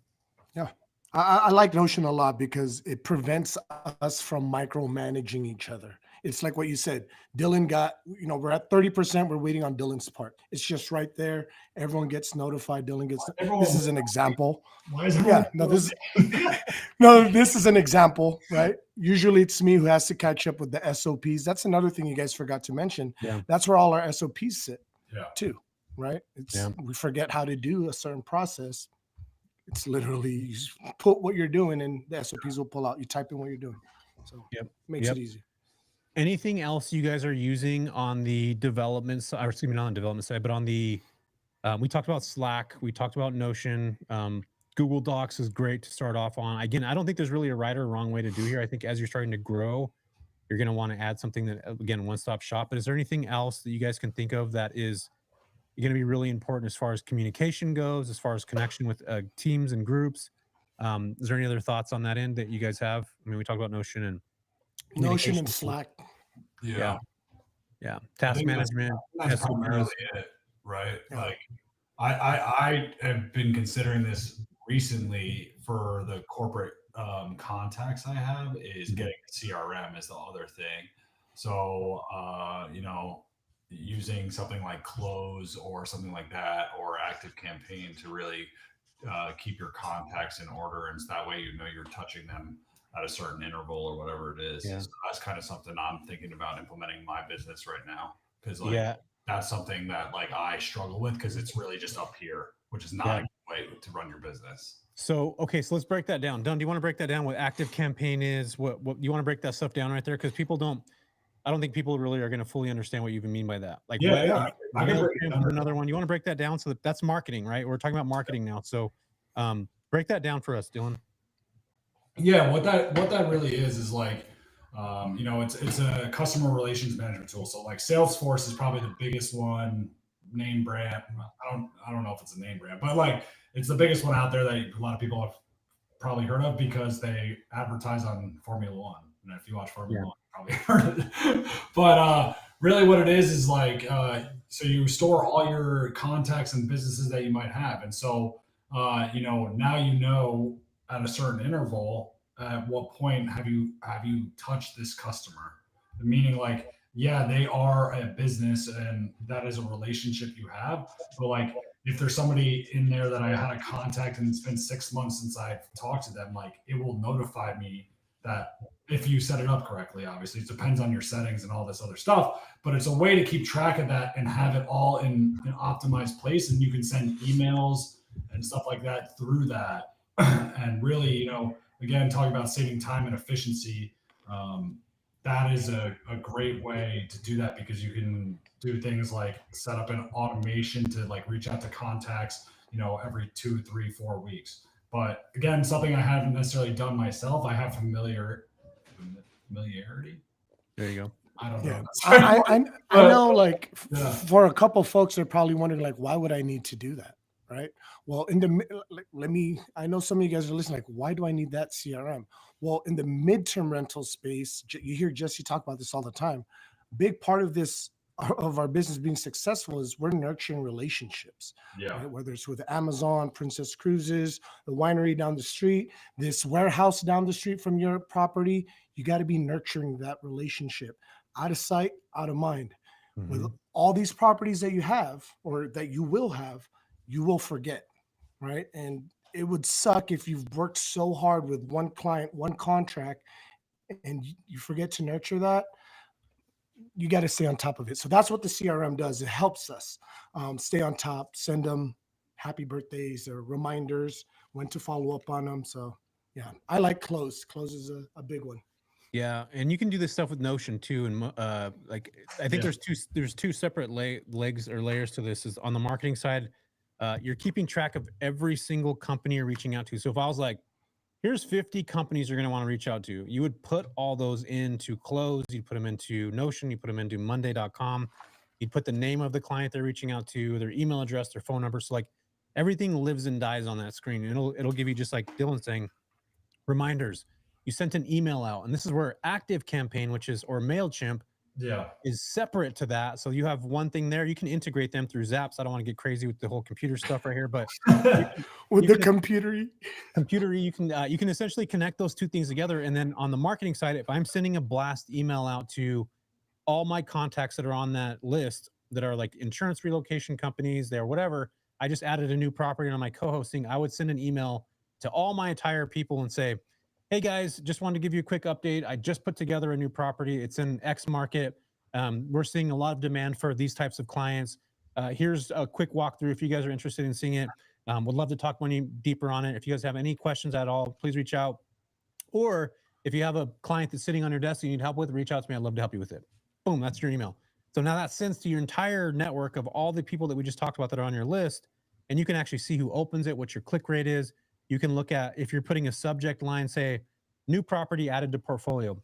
[SPEAKER 3] Yeah. I like Notion a lot because it prevents us from micromanaging each other. It's like what you said. Dylan got, we're at 30%. We're waiting on Dylan's part. It's just right there. Everyone gets notified. Dylan gets. This is an example.
[SPEAKER 2] Why is everyone?
[SPEAKER 3] Yeah. This is an example, right? Usually it's me who has to catch up with the SOPs. That's another thing you guys forgot to mention.
[SPEAKER 1] Yeah.
[SPEAKER 3] That's where all our SOPs sit.
[SPEAKER 2] Yeah.
[SPEAKER 3] Too, right? We forget how to do a certain process. It's literally you just put what you're doing and the SOPs will pull out. You type in what you're doing. So makes it easy.
[SPEAKER 1] Anything else you guys are using on the development side, or excuse me, not on the development side, but on the, we talked about Slack, we talked about Notion. Google Docs is great to start off on. Again, I don't think there's really a right or wrong way to do here. I think as you're starting to grow, you're going to want to add something that, again, one-stop shop. But is there anything else that you guys can think of that is going to be really important as far as communication goes, as far as connection with teams and groups? Is there any other thoughts on that end that you guys have? I mean, we talked about Notion and
[SPEAKER 3] Slack.
[SPEAKER 2] Yeah.
[SPEAKER 1] Task management.
[SPEAKER 2] That's primarily it, right? Yeah. Like I have been considering this recently for the corporate contacts I have is getting CRM is the other thing. So, using something like Close or something like that, or Active Campaign to really keep your contacts in order, and so that way you're touching them at a certain interval or whatever it is.
[SPEAKER 1] Yeah.
[SPEAKER 2] So that's kind of something I'm thinking about implementing in my business right now, because that's something that like I struggle with because it's really just up here, which is not a good way to run your business.
[SPEAKER 1] So let's break that down. Don, do you want to break that down? What Active Campaign is? What you want to break that stuff down right there? Because I don't think people really are going to fully understand what you even mean by that. Like,
[SPEAKER 2] I can break it down.
[SPEAKER 1] Another one. You want to break that down? So that's marketing, right? We're talking about marketing now. So break that down for us, Dylan.
[SPEAKER 2] Yeah, what that really is like, it's a customer relations management tool. So like Salesforce is probably the biggest one, name brand. I don't know if it's a name brand, but like it's the biggest one out there that a lot of people have probably heard of because they advertise on Formula One. And if you watch Formula One, you probably heard it. But really what it is like, so you store all your contacts and businesses that you might have. And so, now at a certain interval, at what point have you touched this customer? Meaning like, they are a business and that is a relationship you have. But like, if there's somebody in there that I had a contact and it's been 6 months since I've talked to them, like it will notify me that if you set it up correctly. Obviously it depends on your settings and all this other stuff, but it's a way to keep track of that and have it all in an optimized place. And you can send emails and stuff like that through that. And really, again, talking about saving time and efficiency, that is a great way to do that because you can do things like set up an automation to like reach out to contacts, every 2, 3, 4 weeks. But again, something I haven't necessarily done myself. I have familiarity.
[SPEAKER 1] There you go.
[SPEAKER 2] I don't know.
[SPEAKER 3] I know like for a couple folks, they're probably wondering like, why would I need to do that? Right. Well, I know some of you guys are listening, like, why do I need that CRM? Well, in the midterm rental space, you hear Jesse talk about this all the time. Big part of our business being successful is we're nurturing relationships.
[SPEAKER 2] Yeah.
[SPEAKER 3] Right? Whether it's with Amazon, Princess Cruises, the winery down the street, this warehouse down the street from your property, you got to be nurturing that relationship. Out of sight, out of mind. Mm-hmm. With all these properties that you have or that you will have, you will forget, right? And it would suck if you've worked so hard with one client, one contract, and you forget to nurture that. You got to stay on top of it. So that's what the CRM does. It helps us stay on top, send them happy birthdays or reminders, when to follow up on them. So yeah, I like Close. Close is a big one.
[SPEAKER 1] Yeah, and you can do this stuff with Notion too. And I think there's two separate legs or layers to this. Is on the marketing side, you're keeping track of every single company you're reaching out to. So if I was like, here's 50 companies you're going to want to reach out to, you would put all those into Close. You'd put them into Notion. You put them into Monday.com. You'd put the name of the client they're reaching out to, their email address, their phone number. So like everything lives and dies on that screen. And it'll give you, just like Dylan saying, reminders. You sent an email out, and this is where Active Campaign, which is, or MailChimp, is separate to that. So you have one thing there. You can integrate them through Zaps. I don't want to get crazy with the whole computer stuff right here, but
[SPEAKER 3] computer,
[SPEAKER 1] you can essentially connect those two things together. And then on the marketing side, if I'm sending a blast email out to all my contacts that are on that list that are like insurance relocation companies, they're whatever, I just added a new property on my co-hosting, I would send an email to all my entire people and say, hey guys, just wanted to give you a quick update. I just put together a new property. It's in X market. We're seeing a lot of demand for these types of clients. Here's a quick walkthrough if you guys are interested in seeing it. Would love to talk more deeper on it. If you guys have any questions at all, please reach out. Or if you have a client that's sitting on your desk you need help with, reach out to me. I'd love to help you with it. Boom, that's your email. So now that sends to your entire network of all the people that we just talked about that are on your list, and you can actually see who opens it, what your click rate is. You can look at, if you're putting a subject line, say, new property added to portfolio,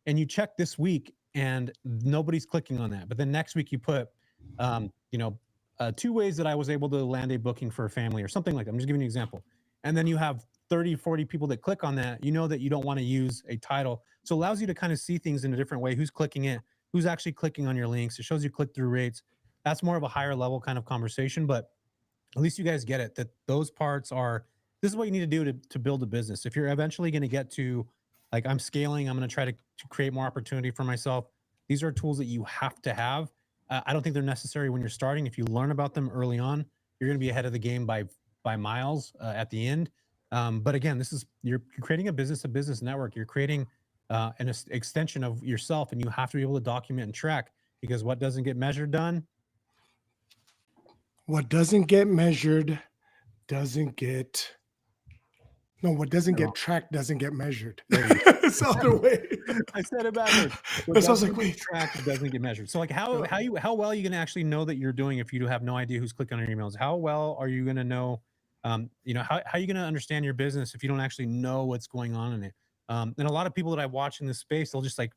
[SPEAKER 1] and you check this week and nobody's clicking on that. But then next week you put, 2 ways that I was able to land a booking for a family or something like that. I'm just giving you an example. And then you have 30, 40 people that click on that. You know that you don't want to use a title. So it allows you to kind of see things in a different way. Who's clicking it? Who's actually clicking on your links? It shows you click-through rates. That's more of a higher level kind of conversation, but at least you guys get it, that those parts are, this is what you need to do to build a business. If you're eventually going to get to, like, I'm scaling, I'm going to try to create more opportunity for myself. These are tools that you have to have. I don't think they're necessary when you're starting. If you learn about them early on, you're going to be ahead of the game by miles at the end. But again, you're creating a business network. You're creating an extension of yourself, and you have to be able to document and track, because what doesn't get measured done.
[SPEAKER 3] What doesn't get measured doesn't get. No, what doesn't get tracked doesn't get measured. It's the other way.
[SPEAKER 1] I said it backwards.
[SPEAKER 3] That's I was like, wait.
[SPEAKER 1] Tracked doesn't get measured. So like how well are you going to actually know that you're doing if you have no idea who's clicking on your emails? How well are you going to know, how are you going to understand your business if you don't actually know what's going on in it? And a lot of people that I watch in this space, they'll just like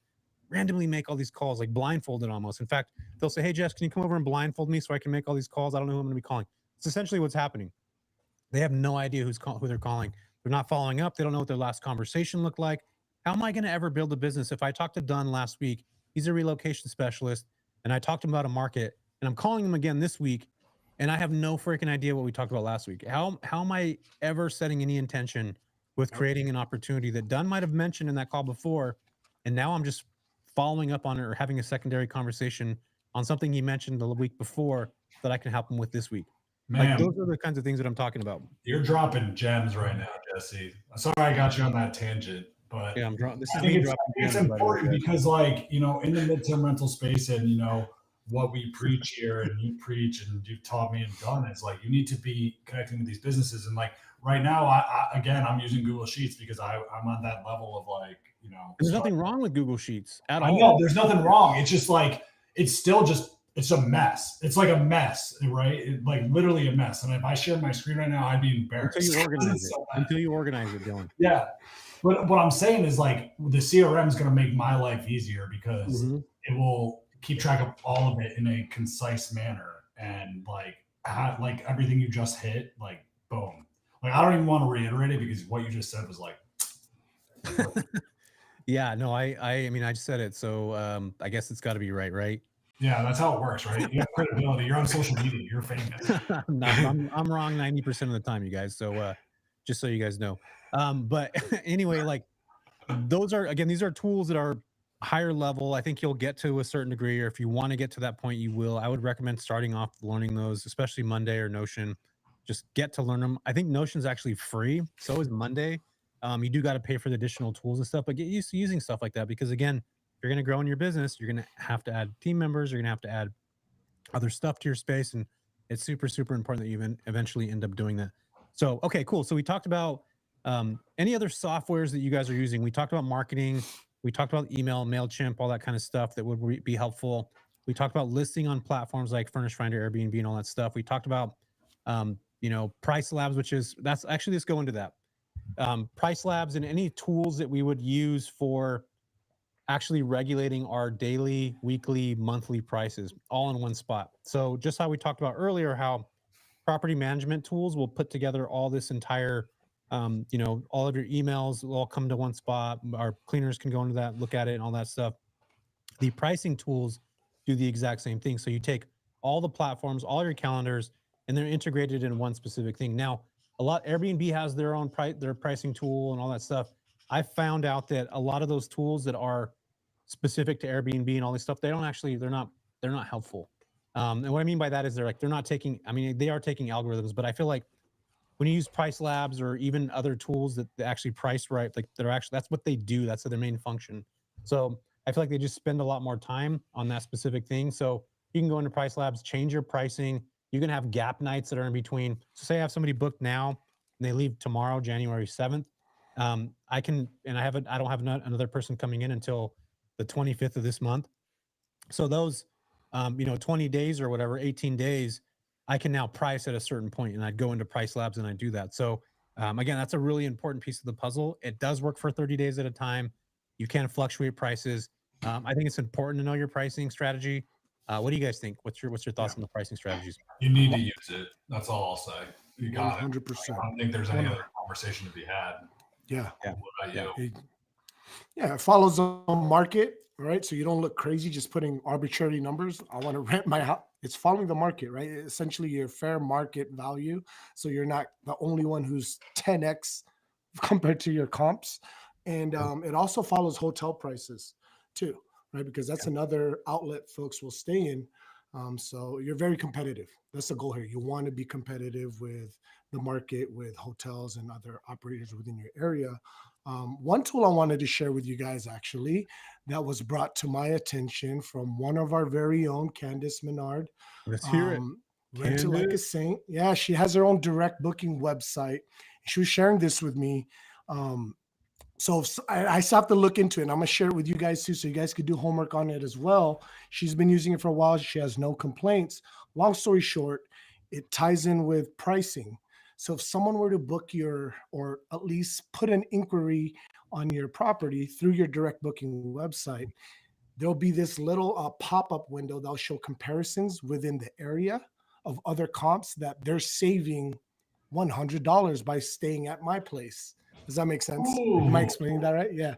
[SPEAKER 1] randomly make all these calls, like blindfolded almost. In fact, they'll say, hey, Jess, can you come over and blindfold me so I can make all these calls? I don't know who I'm going to be calling. It's essentially what's happening. They have no idea who they're calling. They're not following up. They don't know what their last conversation looked like. How am I going to ever build a business? If I talked to Dunn last week, he's a relocation specialist, and I talked to him about a market, and I'm calling him again this week, and I have no freaking idea what we talked about last week. How am I ever setting any intention with creating an opportunity that Dunn might have mentioned in that call before, and now I'm just following up on it or having a secondary conversation on something he mentioned the week before that I can help him with this week?
[SPEAKER 2] Man,
[SPEAKER 1] like, those are the kinds of things that I'm talking about.
[SPEAKER 2] You're dropping gems right now, Jesse. Sorry I got you on that tangent, but
[SPEAKER 1] yeah,
[SPEAKER 2] it's important because, like, in the midterm rental space, and what we preach here, and you preach, and you've taught me and done, is like you need to be connecting with these businesses. And like right now, I'm using Google Sheets because I'm on that level of like,
[SPEAKER 1] There's nothing wrong with Google Sheets at all.
[SPEAKER 2] I know there's nothing wrong. It's just like it's still just. It's a mess. It's like a mess, right? Like literally a mess. And if I shared my screen right now, I'd be embarrassed.
[SPEAKER 1] Until you organize it, Dylan.
[SPEAKER 2] Yeah. But what I'm saying is, like, the CRM is going to make my life easier because it will keep track of all of it in a concise manner. And like everything you just hit, like, boom. Like, I don't even want to reiterate it because what you just said was like.
[SPEAKER 1] Yeah, no, I mean, I just said it. So I guess it's got to be right?
[SPEAKER 2] Yeah, that's how it works, right? You have credibility. You're on social media. You're famous.
[SPEAKER 1] I'm wrong 90% of the time, you guys. So just so you guys know. But anyway, like these are tools that are higher level. I think you'll get to a certain degree, or if you want to get to that point, you will. I would recommend starting off learning those, especially Monday or Notion. Just get to learn them. I think Notion's actually free. So is Monday. You do got to pay for the additional tools and stuff, but get used to using stuff like that, because again, you're going to grow in your business, you're going to have to add team members, you're going to have to add other stuff to your space, and it's super, super important that you eventually end up doing that. So, okay, cool. So we talked about any other softwares that you guys are using. We talked about marketing. We talked about email, MailChimp, all that kind of stuff that would be helpful. We talked about listing on platforms like Furnish Finder, Airbnb, and all that stuff. We talked about, Price Labs, let's go into that. Price Labs and any tools that we would use for actually regulating our daily, weekly, monthly prices all in one spot. So just how we talked about earlier, how property management tools will put together all this entire, you know, all of your emails will all come to one spot. Our cleaners can go into that, look at it, and all that stuff. The pricing tools do the exact same thing. So you take all the platforms, all your calendars, and they're integrated in one specific thing. Now, Airbnb has their own their pricing tool and all that stuff. I found out that a lot of those tools that are specific to Airbnb and all this stuff, they're not helpful. And what I mean by that is they're not taking, I mean, they are taking algorithms, but I feel like when you use Price Labs or even other tools that actually price right, like that's what they do. That's their main function. So I feel like they just spend a lot more time on that specific thing. So you can go into Price Labs, change your pricing. You can have gap nights that are in between. So say I have somebody booked now and they leave tomorrow, January 7th. I don't have another person coming in until the 25th of this month. So those, 20 days or whatever, 18 days, I can now price at a certain point, and I'd go into Price Labs and I do that. So again, that's a really important piece of the puzzle. It does work for 30 days at a time. You can fluctuate prices. I think it's important to know your pricing strategy. What do you guys think? What's your thoughts on the pricing strategies?
[SPEAKER 2] You need to use it. That's all I'll say. You got
[SPEAKER 3] 100%.
[SPEAKER 2] it. I don't think there's any other conversation to be had.
[SPEAKER 3] Yeah.
[SPEAKER 2] What about you?
[SPEAKER 3] Yeah, it follows the market, right? So you don't look crazy just putting arbitrary numbers. I want to rent my house. It's following the market, right? Essentially your fair market value. So you're not the only one who's 10x compared to your comps. And it also follows hotel prices too, right? Because that's another outlet folks will stay in. So you're very competitive. That's the goal here. You want to be competitive with the market, with hotels and other operators within your area. One tool I wanted to share with you guys, actually, that was brought to my attention from one of our very own, Candace Menard.
[SPEAKER 1] Let's hear it.
[SPEAKER 3] Rented Like a Saint. Yeah, she has her own direct booking website. She was sharing this with me. So I still have to look into it. And I'm going to share it with you guys too, so you guys could do homework on it as well. She's been using it for a while. She has no complaints. Long story short, it ties in with pricing. So if someone were to book or at least put an inquiry on your property through your direct booking website, there'll be this little pop-up window that'll show comparisons within the area of other comps that they're saving $100 by staying at my place. Does that make sense?
[SPEAKER 2] Ooh.
[SPEAKER 3] Am I explaining that right? Yeah,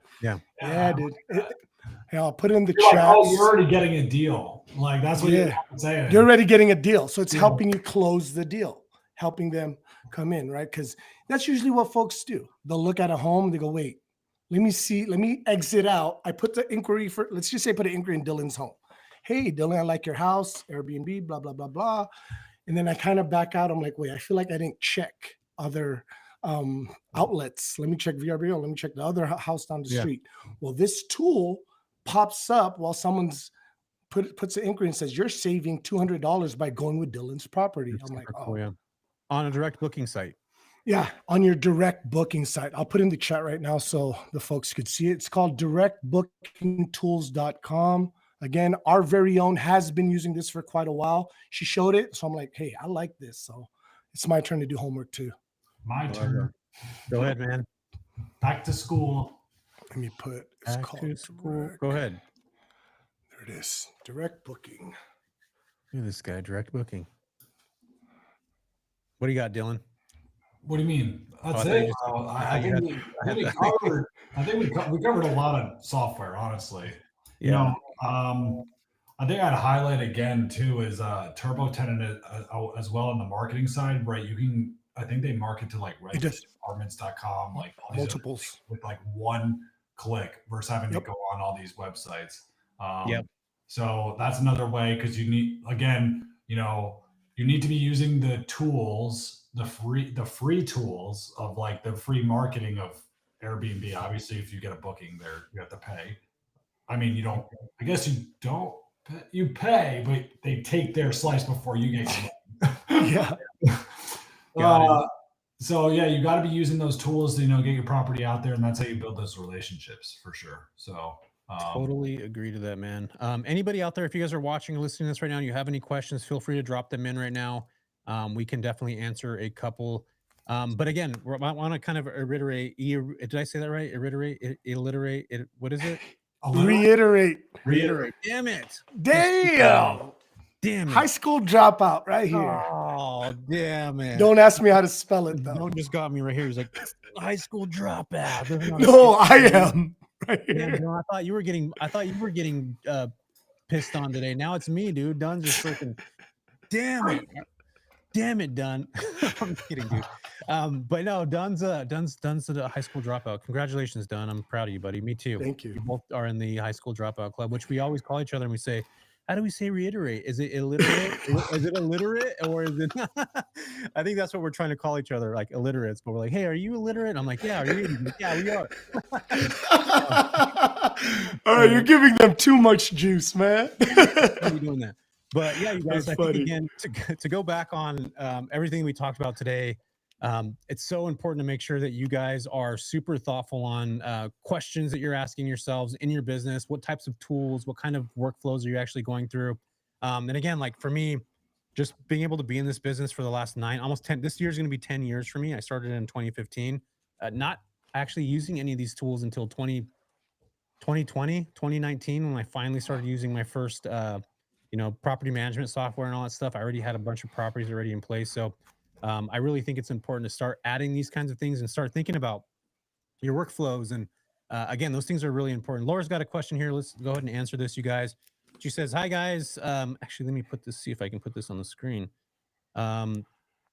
[SPEAKER 3] dude. I'll put it in the
[SPEAKER 2] You're
[SPEAKER 3] chat.
[SPEAKER 2] Like, oh, you're already getting a deal. Like that's what you're saying.
[SPEAKER 3] You're already getting a deal. So it's helping you close the deal, helping them come in, right? Because that's usually what folks do. They'll look at a home, they go, wait, let me exit out. I put the inquiry let's just say put an inquiry in Dylan's home. Hey, Dylan, I like your house, Airbnb, blah, blah, blah, blah. And then I kind of back out. I'm like, wait, I feel like I didn't check other outlets. Let me check VRBO. Let me check the other house down the street. Well, this tool pops up while someone's puts an inquiry and says, you're saving $200 by going with Dylan's property. I'm like, oh, yeah.
[SPEAKER 1] On a direct booking site.
[SPEAKER 3] Yeah, on your direct booking site. I'll put in the chat right now so the folks could see it. It's called directbookingtools.com. Again, our very own has been using this for quite a while. She showed it. So I'm like, hey, I like this. So it's my turn to do homework too.
[SPEAKER 2] My turn.
[SPEAKER 1] Go ahead, man.
[SPEAKER 2] Back to school.
[SPEAKER 3] Let me put it's
[SPEAKER 1] Back
[SPEAKER 3] called
[SPEAKER 1] to school. Go ahead.
[SPEAKER 3] There it is. Direct booking.
[SPEAKER 1] Look at this guy, direct booking. What do you got, Dylan?
[SPEAKER 2] What do you mean? That's it. I think we covered a lot of software, honestly.
[SPEAKER 1] Yeah.
[SPEAKER 2] I think I'd highlight again too is TurboTenant as well on the marketing side, right? I think they market to like apartments.com, like all these
[SPEAKER 3] multiples
[SPEAKER 2] with like one click versus having to go on all these websites. So that's another way, because you need, again, you need to be using the tools, the free tools of like the free marketing of Airbnb. Obviously, if you get a booking there, you have to pay. I mean, you pay, but they take their slice before you get your money. So yeah, you got to be using those tools to, get your property out there. And that's how you build those relationships for sure. So
[SPEAKER 1] totally agree to that, man. Anybody out there, if you guys are watching or listening to this right now and you have any questions, feel free to drop them in right now. We can definitely answer a couple. But again, I want to kind of reiterate. Did I say that right? What is it?
[SPEAKER 3] Reiterate.
[SPEAKER 1] Damn it.
[SPEAKER 3] Damn.
[SPEAKER 1] Damn it.
[SPEAKER 3] High school dropout right here.
[SPEAKER 1] Oh, damn it.
[SPEAKER 3] Don't ask me how to spell it though.
[SPEAKER 1] Don't just got me right here. He's like, high school dropout.
[SPEAKER 3] No, I am right
[SPEAKER 1] Yeah,
[SPEAKER 3] here.
[SPEAKER 1] no, I thought you were getting pissed on today. Now it's me, dude. Dunn's just freaking damn it, Dunn. I'm kidding, dude. But no, Dunn's a high school dropout. Congratulations, Dunn. I'm proud of you, buddy. Me too.
[SPEAKER 3] Thank you.
[SPEAKER 1] We both are in the high school dropout club, which we always call each other and we say, how do we say reiterate? Is it illiterate? Is it illiterate or is it? I think that's what we're trying to call each other, like illiterates. But we're like, hey, are you illiterate? I'm like, yeah, are you? Like, yeah, we are.
[SPEAKER 3] All right, you're giving them too much juice, man.
[SPEAKER 1] Why are you doing that? But yeah, you guys,
[SPEAKER 3] That's
[SPEAKER 1] I think
[SPEAKER 3] funny.
[SPEAKER 1] again, to go back on everything we talked about today, it's so important to make sure that you guys are super thoughtful on questions that you're asking yourselves in your business. What types of tools, what kind of workflows are you actually going through? And again, like for me, just being able to be in this business for the last almost 10, this year is going to be 10 years for me. I started in 2015, not actually using any of these tools until 2020, 2019, when I finally started using my first property management software and all that stuff. I already had a bunch of properties already in place. So I really think it's important to start adding these kinds of things and start thinking about your workflows. And again, those things are really important. Laura's got a question here. Let's go ahead and answer this, you guys. She says, hi guys. Actually, let me see if I can put this on the screen.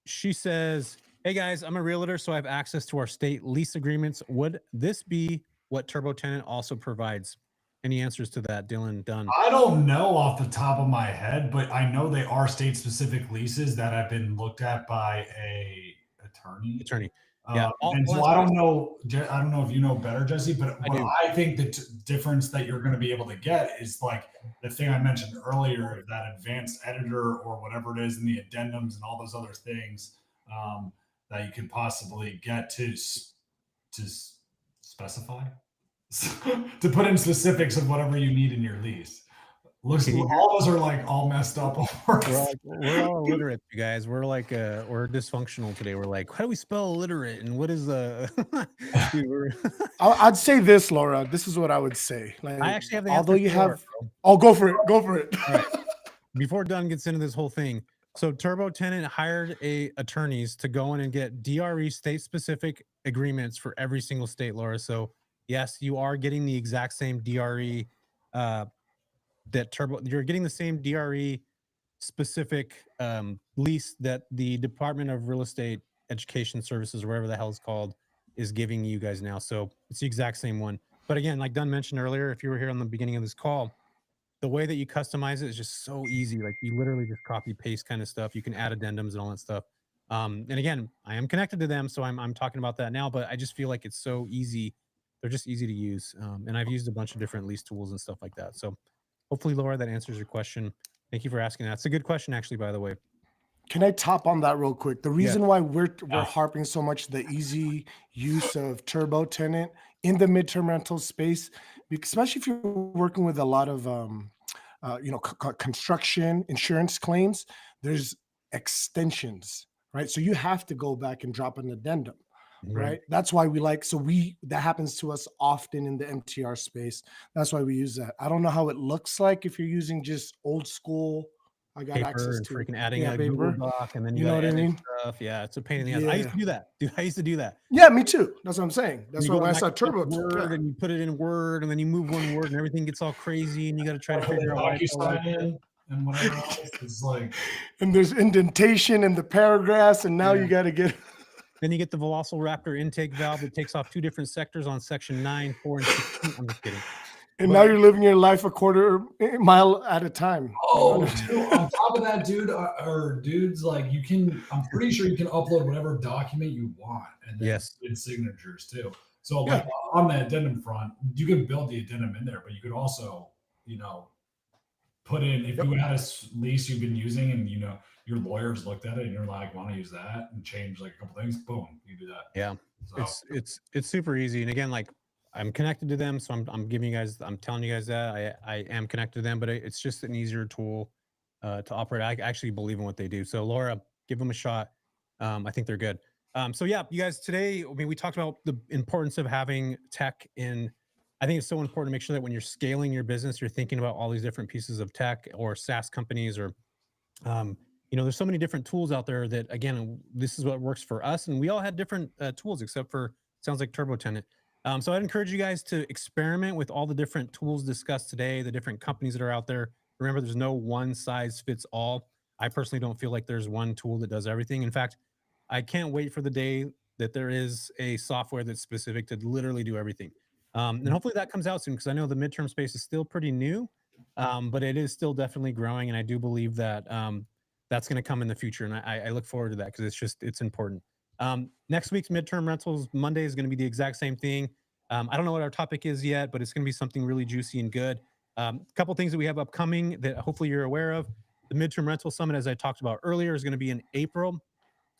[SPEAKER 1] She says, hey guys, I'm a realtor, so I have access to our state lease agreements. Would this be what Turbo Tenant also provides? Any answers to that, Dylan, Dunn?
[SPEAKER 2] I don't know off the top of my head, but I know they are state-specific leases that have been looked at by a attorney.
[SPEAKER 1] Yeah.
[SPEAKER 2] And so I don't know if you know better, Jesse, but I think the difference that you're going to be able to get is like the thing I mentioned earlier, that advanced editor or whatever it is, and the addendums and all those other things that you could possibly get to specify. To put in specifics of whatever you need in your lease. Looks all of us are like all messed up.
[SPEAKER 1] We're all illiterate, you guys. We're like we're dysfunctional today. We're like, how do we spell illiterate? And what is
[SPEAKER 3] I'd say this, Laura. This is what I would say. Like,
[SPEAKER 1] I actually have the
[SPEAKER 3] although
[SPEAKER 1] answer
[SPEAKER 3] you
[SPEAKER 1] for
[SPEAKER 3] have,
[SPEAKER 1] Laura,
[SPEAKER 3] oh, go for it. Go for it.
[SPEAKER 1] All right. Before Dunn gets into this whole thing, so Turbo Tenant hired attorneys to go in and get DRE state-specific agreements for every single state, Laura. So yes, you are getting the exact same DRE you're getting the same DRE specific lease that the Department of Real Estate Education Services, or whatever the hell it's called, is giving you guys now. So it's the exact same one. But again, like Dunn mentioned earlier, if you were here on the beginning of this call, the way that you customize it is just so easy. Like you literally just copy paste kind of stuff. You can add addendums and all that stuff. And again, I am connected to them, so I'm talking about that now, but I just feel like it's so easy. They're just easy to use. And I've used a bunch of different lease tools and stuff like that. So hopefully, Laura, that answers your question. Thank you for asking that. It's a good question, actually, by the way.
[SPEAKER 3] Can I top on that real quick? The reason why we're harping so much the easy use of Turbo Tenant in the midterm rental space, especially if you're working with a lot of construction insurance claims, there's extensions, right? So you have to go back and drop an addendum. Right. That's why that happens to us often in the MTR space. That's why we use that. I don't know how it looks like if you're using just old school. I got
[SPEAKER 1] paper
[SPEAKER 3] access
[SPEAKER 1] and
[SPEAKER 3] to
[SPEAKER 1] freaking adding a Google Doc, and then you know what I mean. Stuff. Yeah, it's a pain in the ass. I used to do that, dude. I used to do that.
[SPEAKER 3] Yeah, me too. That's what I'm saying. That's why when I saw Turbo
[SPEAKER 1] Word and you put it in Word, and then you move one word, and everything gets all crazy, and you got to try to figure out why you sign in
[SPEAKER 2] and whatever else. It's like,
[SPEAKER 3] and there's indentation in the paragraphs, and now you got to get.
[SPEAKER 1] Then you get the Velociraptor intake valve that takes off 2 different sectors on section 9, 4, and 16. I'm just kidding.
[SPEAKER 3] And now you're living your life a quarter mile at a time.
[SPEAKER 2] Oh, dude, on top of that, dude, or dudes, like I'm pretty sure you can upload whatever document you want, and then in signatures too. So like on the addendum front, you can build the addendum in there, but you could also, put in, if you had a lease you've been using and your lawyers looked at it and you're like, want to use that and change like a couple things, boom, you do that.
[SPEAKER 1] Yeah. So it's super easy. And again, like I'm connected to them. So I'm telling you guys that I am connected to them, but it's just an easier tool to operate. I actually believe in what they do. So Laura, give them a shot. I think they're good. So yeah, you guys, today, we talked about the importance of having tech in. I think it's so important to make sure that when you're scaling your business, you're thinking about all these different pieces of tech or SaaS companies or You know, there's so many different tools out there that, again, this is what works for us. And we all had different tools, except for, sounds like Turbo Tenant. So I'd encourage you guys to experiment with all the different tools discussed today, the different companies that are out there. Remember, there's no one size fits all. I personally don't feel like there's one tool that does everything. In fact, I can't wait for the day that there is a software that's specific to literally do everything. And hopefully that comes out soon, because I know the midterm space is still pretty new, but it is still definitely growing. And I do believe that that's going to come in the future. And I look forward to that, because it's important. Next week's midterm rentals Monday is going to be the exact same thing. I don't know what our topic is yet, but it's going to be something really juicy and good. A couple things that we have upcoming that hopefully you're aware of. The midterm rental summit, as I talked about earlier, is going to be in April.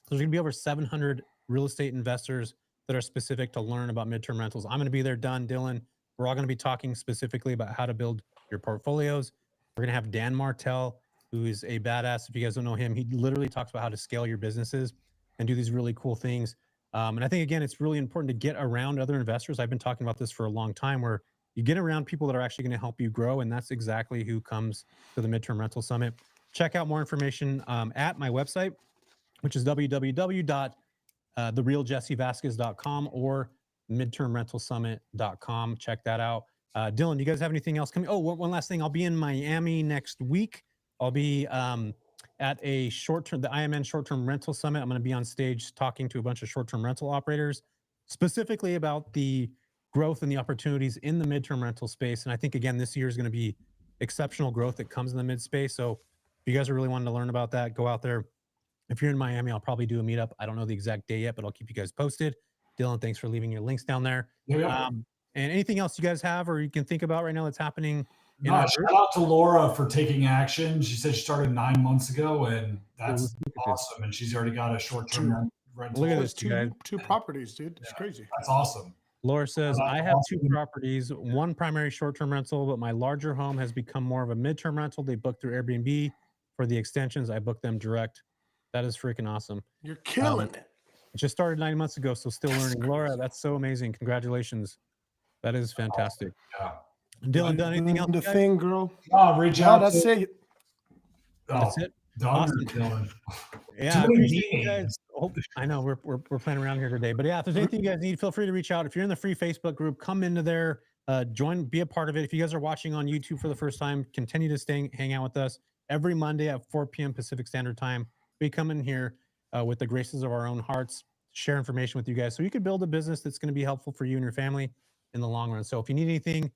[SPEAKER 1] There's going to be over 700 real estate investors that are specific to learn about midterm rentals. I'm going to be there, Dylan. We're all going to be talking specifically about how to build your portfolios. We're going to have Dan Martell, who is a badass. If you guys don't know him, he literally talks about how to scale your businesses and do these really cool things. And I think, again, it's really important to get around other investors. I've been talking about this for a long time, where you get around people that are actually going to help you grow. And that's exactly who comes to the Midterm Rental Summit. Check out more information at my website, which is www.therealjessevasquez.com or midtermrentalsummit.com. Check that out. Dylan, do you guys have anything else coming? Oh, one last thing. I'll be in Miami next week. I'll be at a the IMN short-term rental summit. I'm going to be on stage talking to a bunch of short-term rental operators, specifically about the growth and the opportunities in the midterm rental space. And I think, again, this year is going to be exceptional growth that comes in the mid space. So if you guys are really wanting to learn about that, go out there. If you're in Miami, I'll probably do a meetup. I don't know the exact day yet, but I'll keep you guys posted. Dylan, thanks for leaving your links down there.
[SPEAKER 2] Yeah.
[SPEAKER 1] And anything else you guys have or you can think about right now that's happening?
[SPEAKER 2] Shout out to Laura for taking action. She said she started 9 months ago, and that's awesome. And she's already got a short-term rental.
[SPEAKER 1] Look at this,
[SPEAKER 3] two properties, dude. It's crazy.
[SPEAKER 2] That's awesome.
[SPEAKER 1] Laura says, I have two properties, one primary short-term rental, but my larger home has become more of a midterm rental. They booked through Airbnb. For the extensions, I booked them direct. That is freaking awesome.
[SPEAKER 3] You're killing it.
[SPEAKER 1] It just started 9 months ago, so still learning. Laura, that's so amazing. Congratulations. That is fantastic.
[SPEAKER 2] Yeah.
[SPEAKER 1] Dylan, done anything else?
[SPEAKER 3] The thing, girl.
[SPEAKER 2] Oh, reach out.
[SPEAKER 3] That's it.
[SPEAKER 1] That's it.
[SPEAKER 2] Awesome, Dylan.
[SPEAKER 1] Yeah, I appreciate you guys. I know we're playing around here today, but yeah, if there's anything you guys need, feel free to reach out. If you're in the free Facebook group, come into there, join, be a part of it. If you guys are watching on YouTube for the first time, continue to hang out with us every Monday at 4 p.m. Pacific Standard Time. We come in here with the graces of our own hearts, share information with you guys, so you can build a business that's going to be helpful for you and your family in the long run. So if you need anything,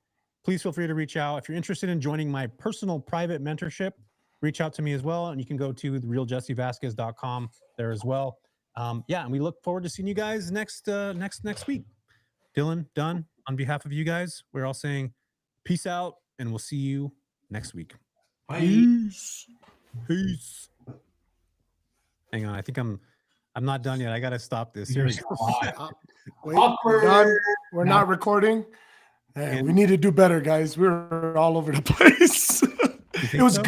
[SPEAKER 1] please feel free to reach out. If you're interested in joining my personal private mentorship, reach out to me as well. And you can go to therealjessevasquez.com there as well. Yeah, and we look forward to seeing you guys next week. Dylan, done. On behalf of you guys, we're all saying peace out, and we'll see you next week.
[SPEAKER 2] Bye.
[SPEAKER 1] Peace. Hang on, I think I'm not done yet. I gotta stop this. Here we go.
[SPEAKER 3] Wait, we're done. We're not recording. Hey, we need to do better, guys. We're all over the place. It was good.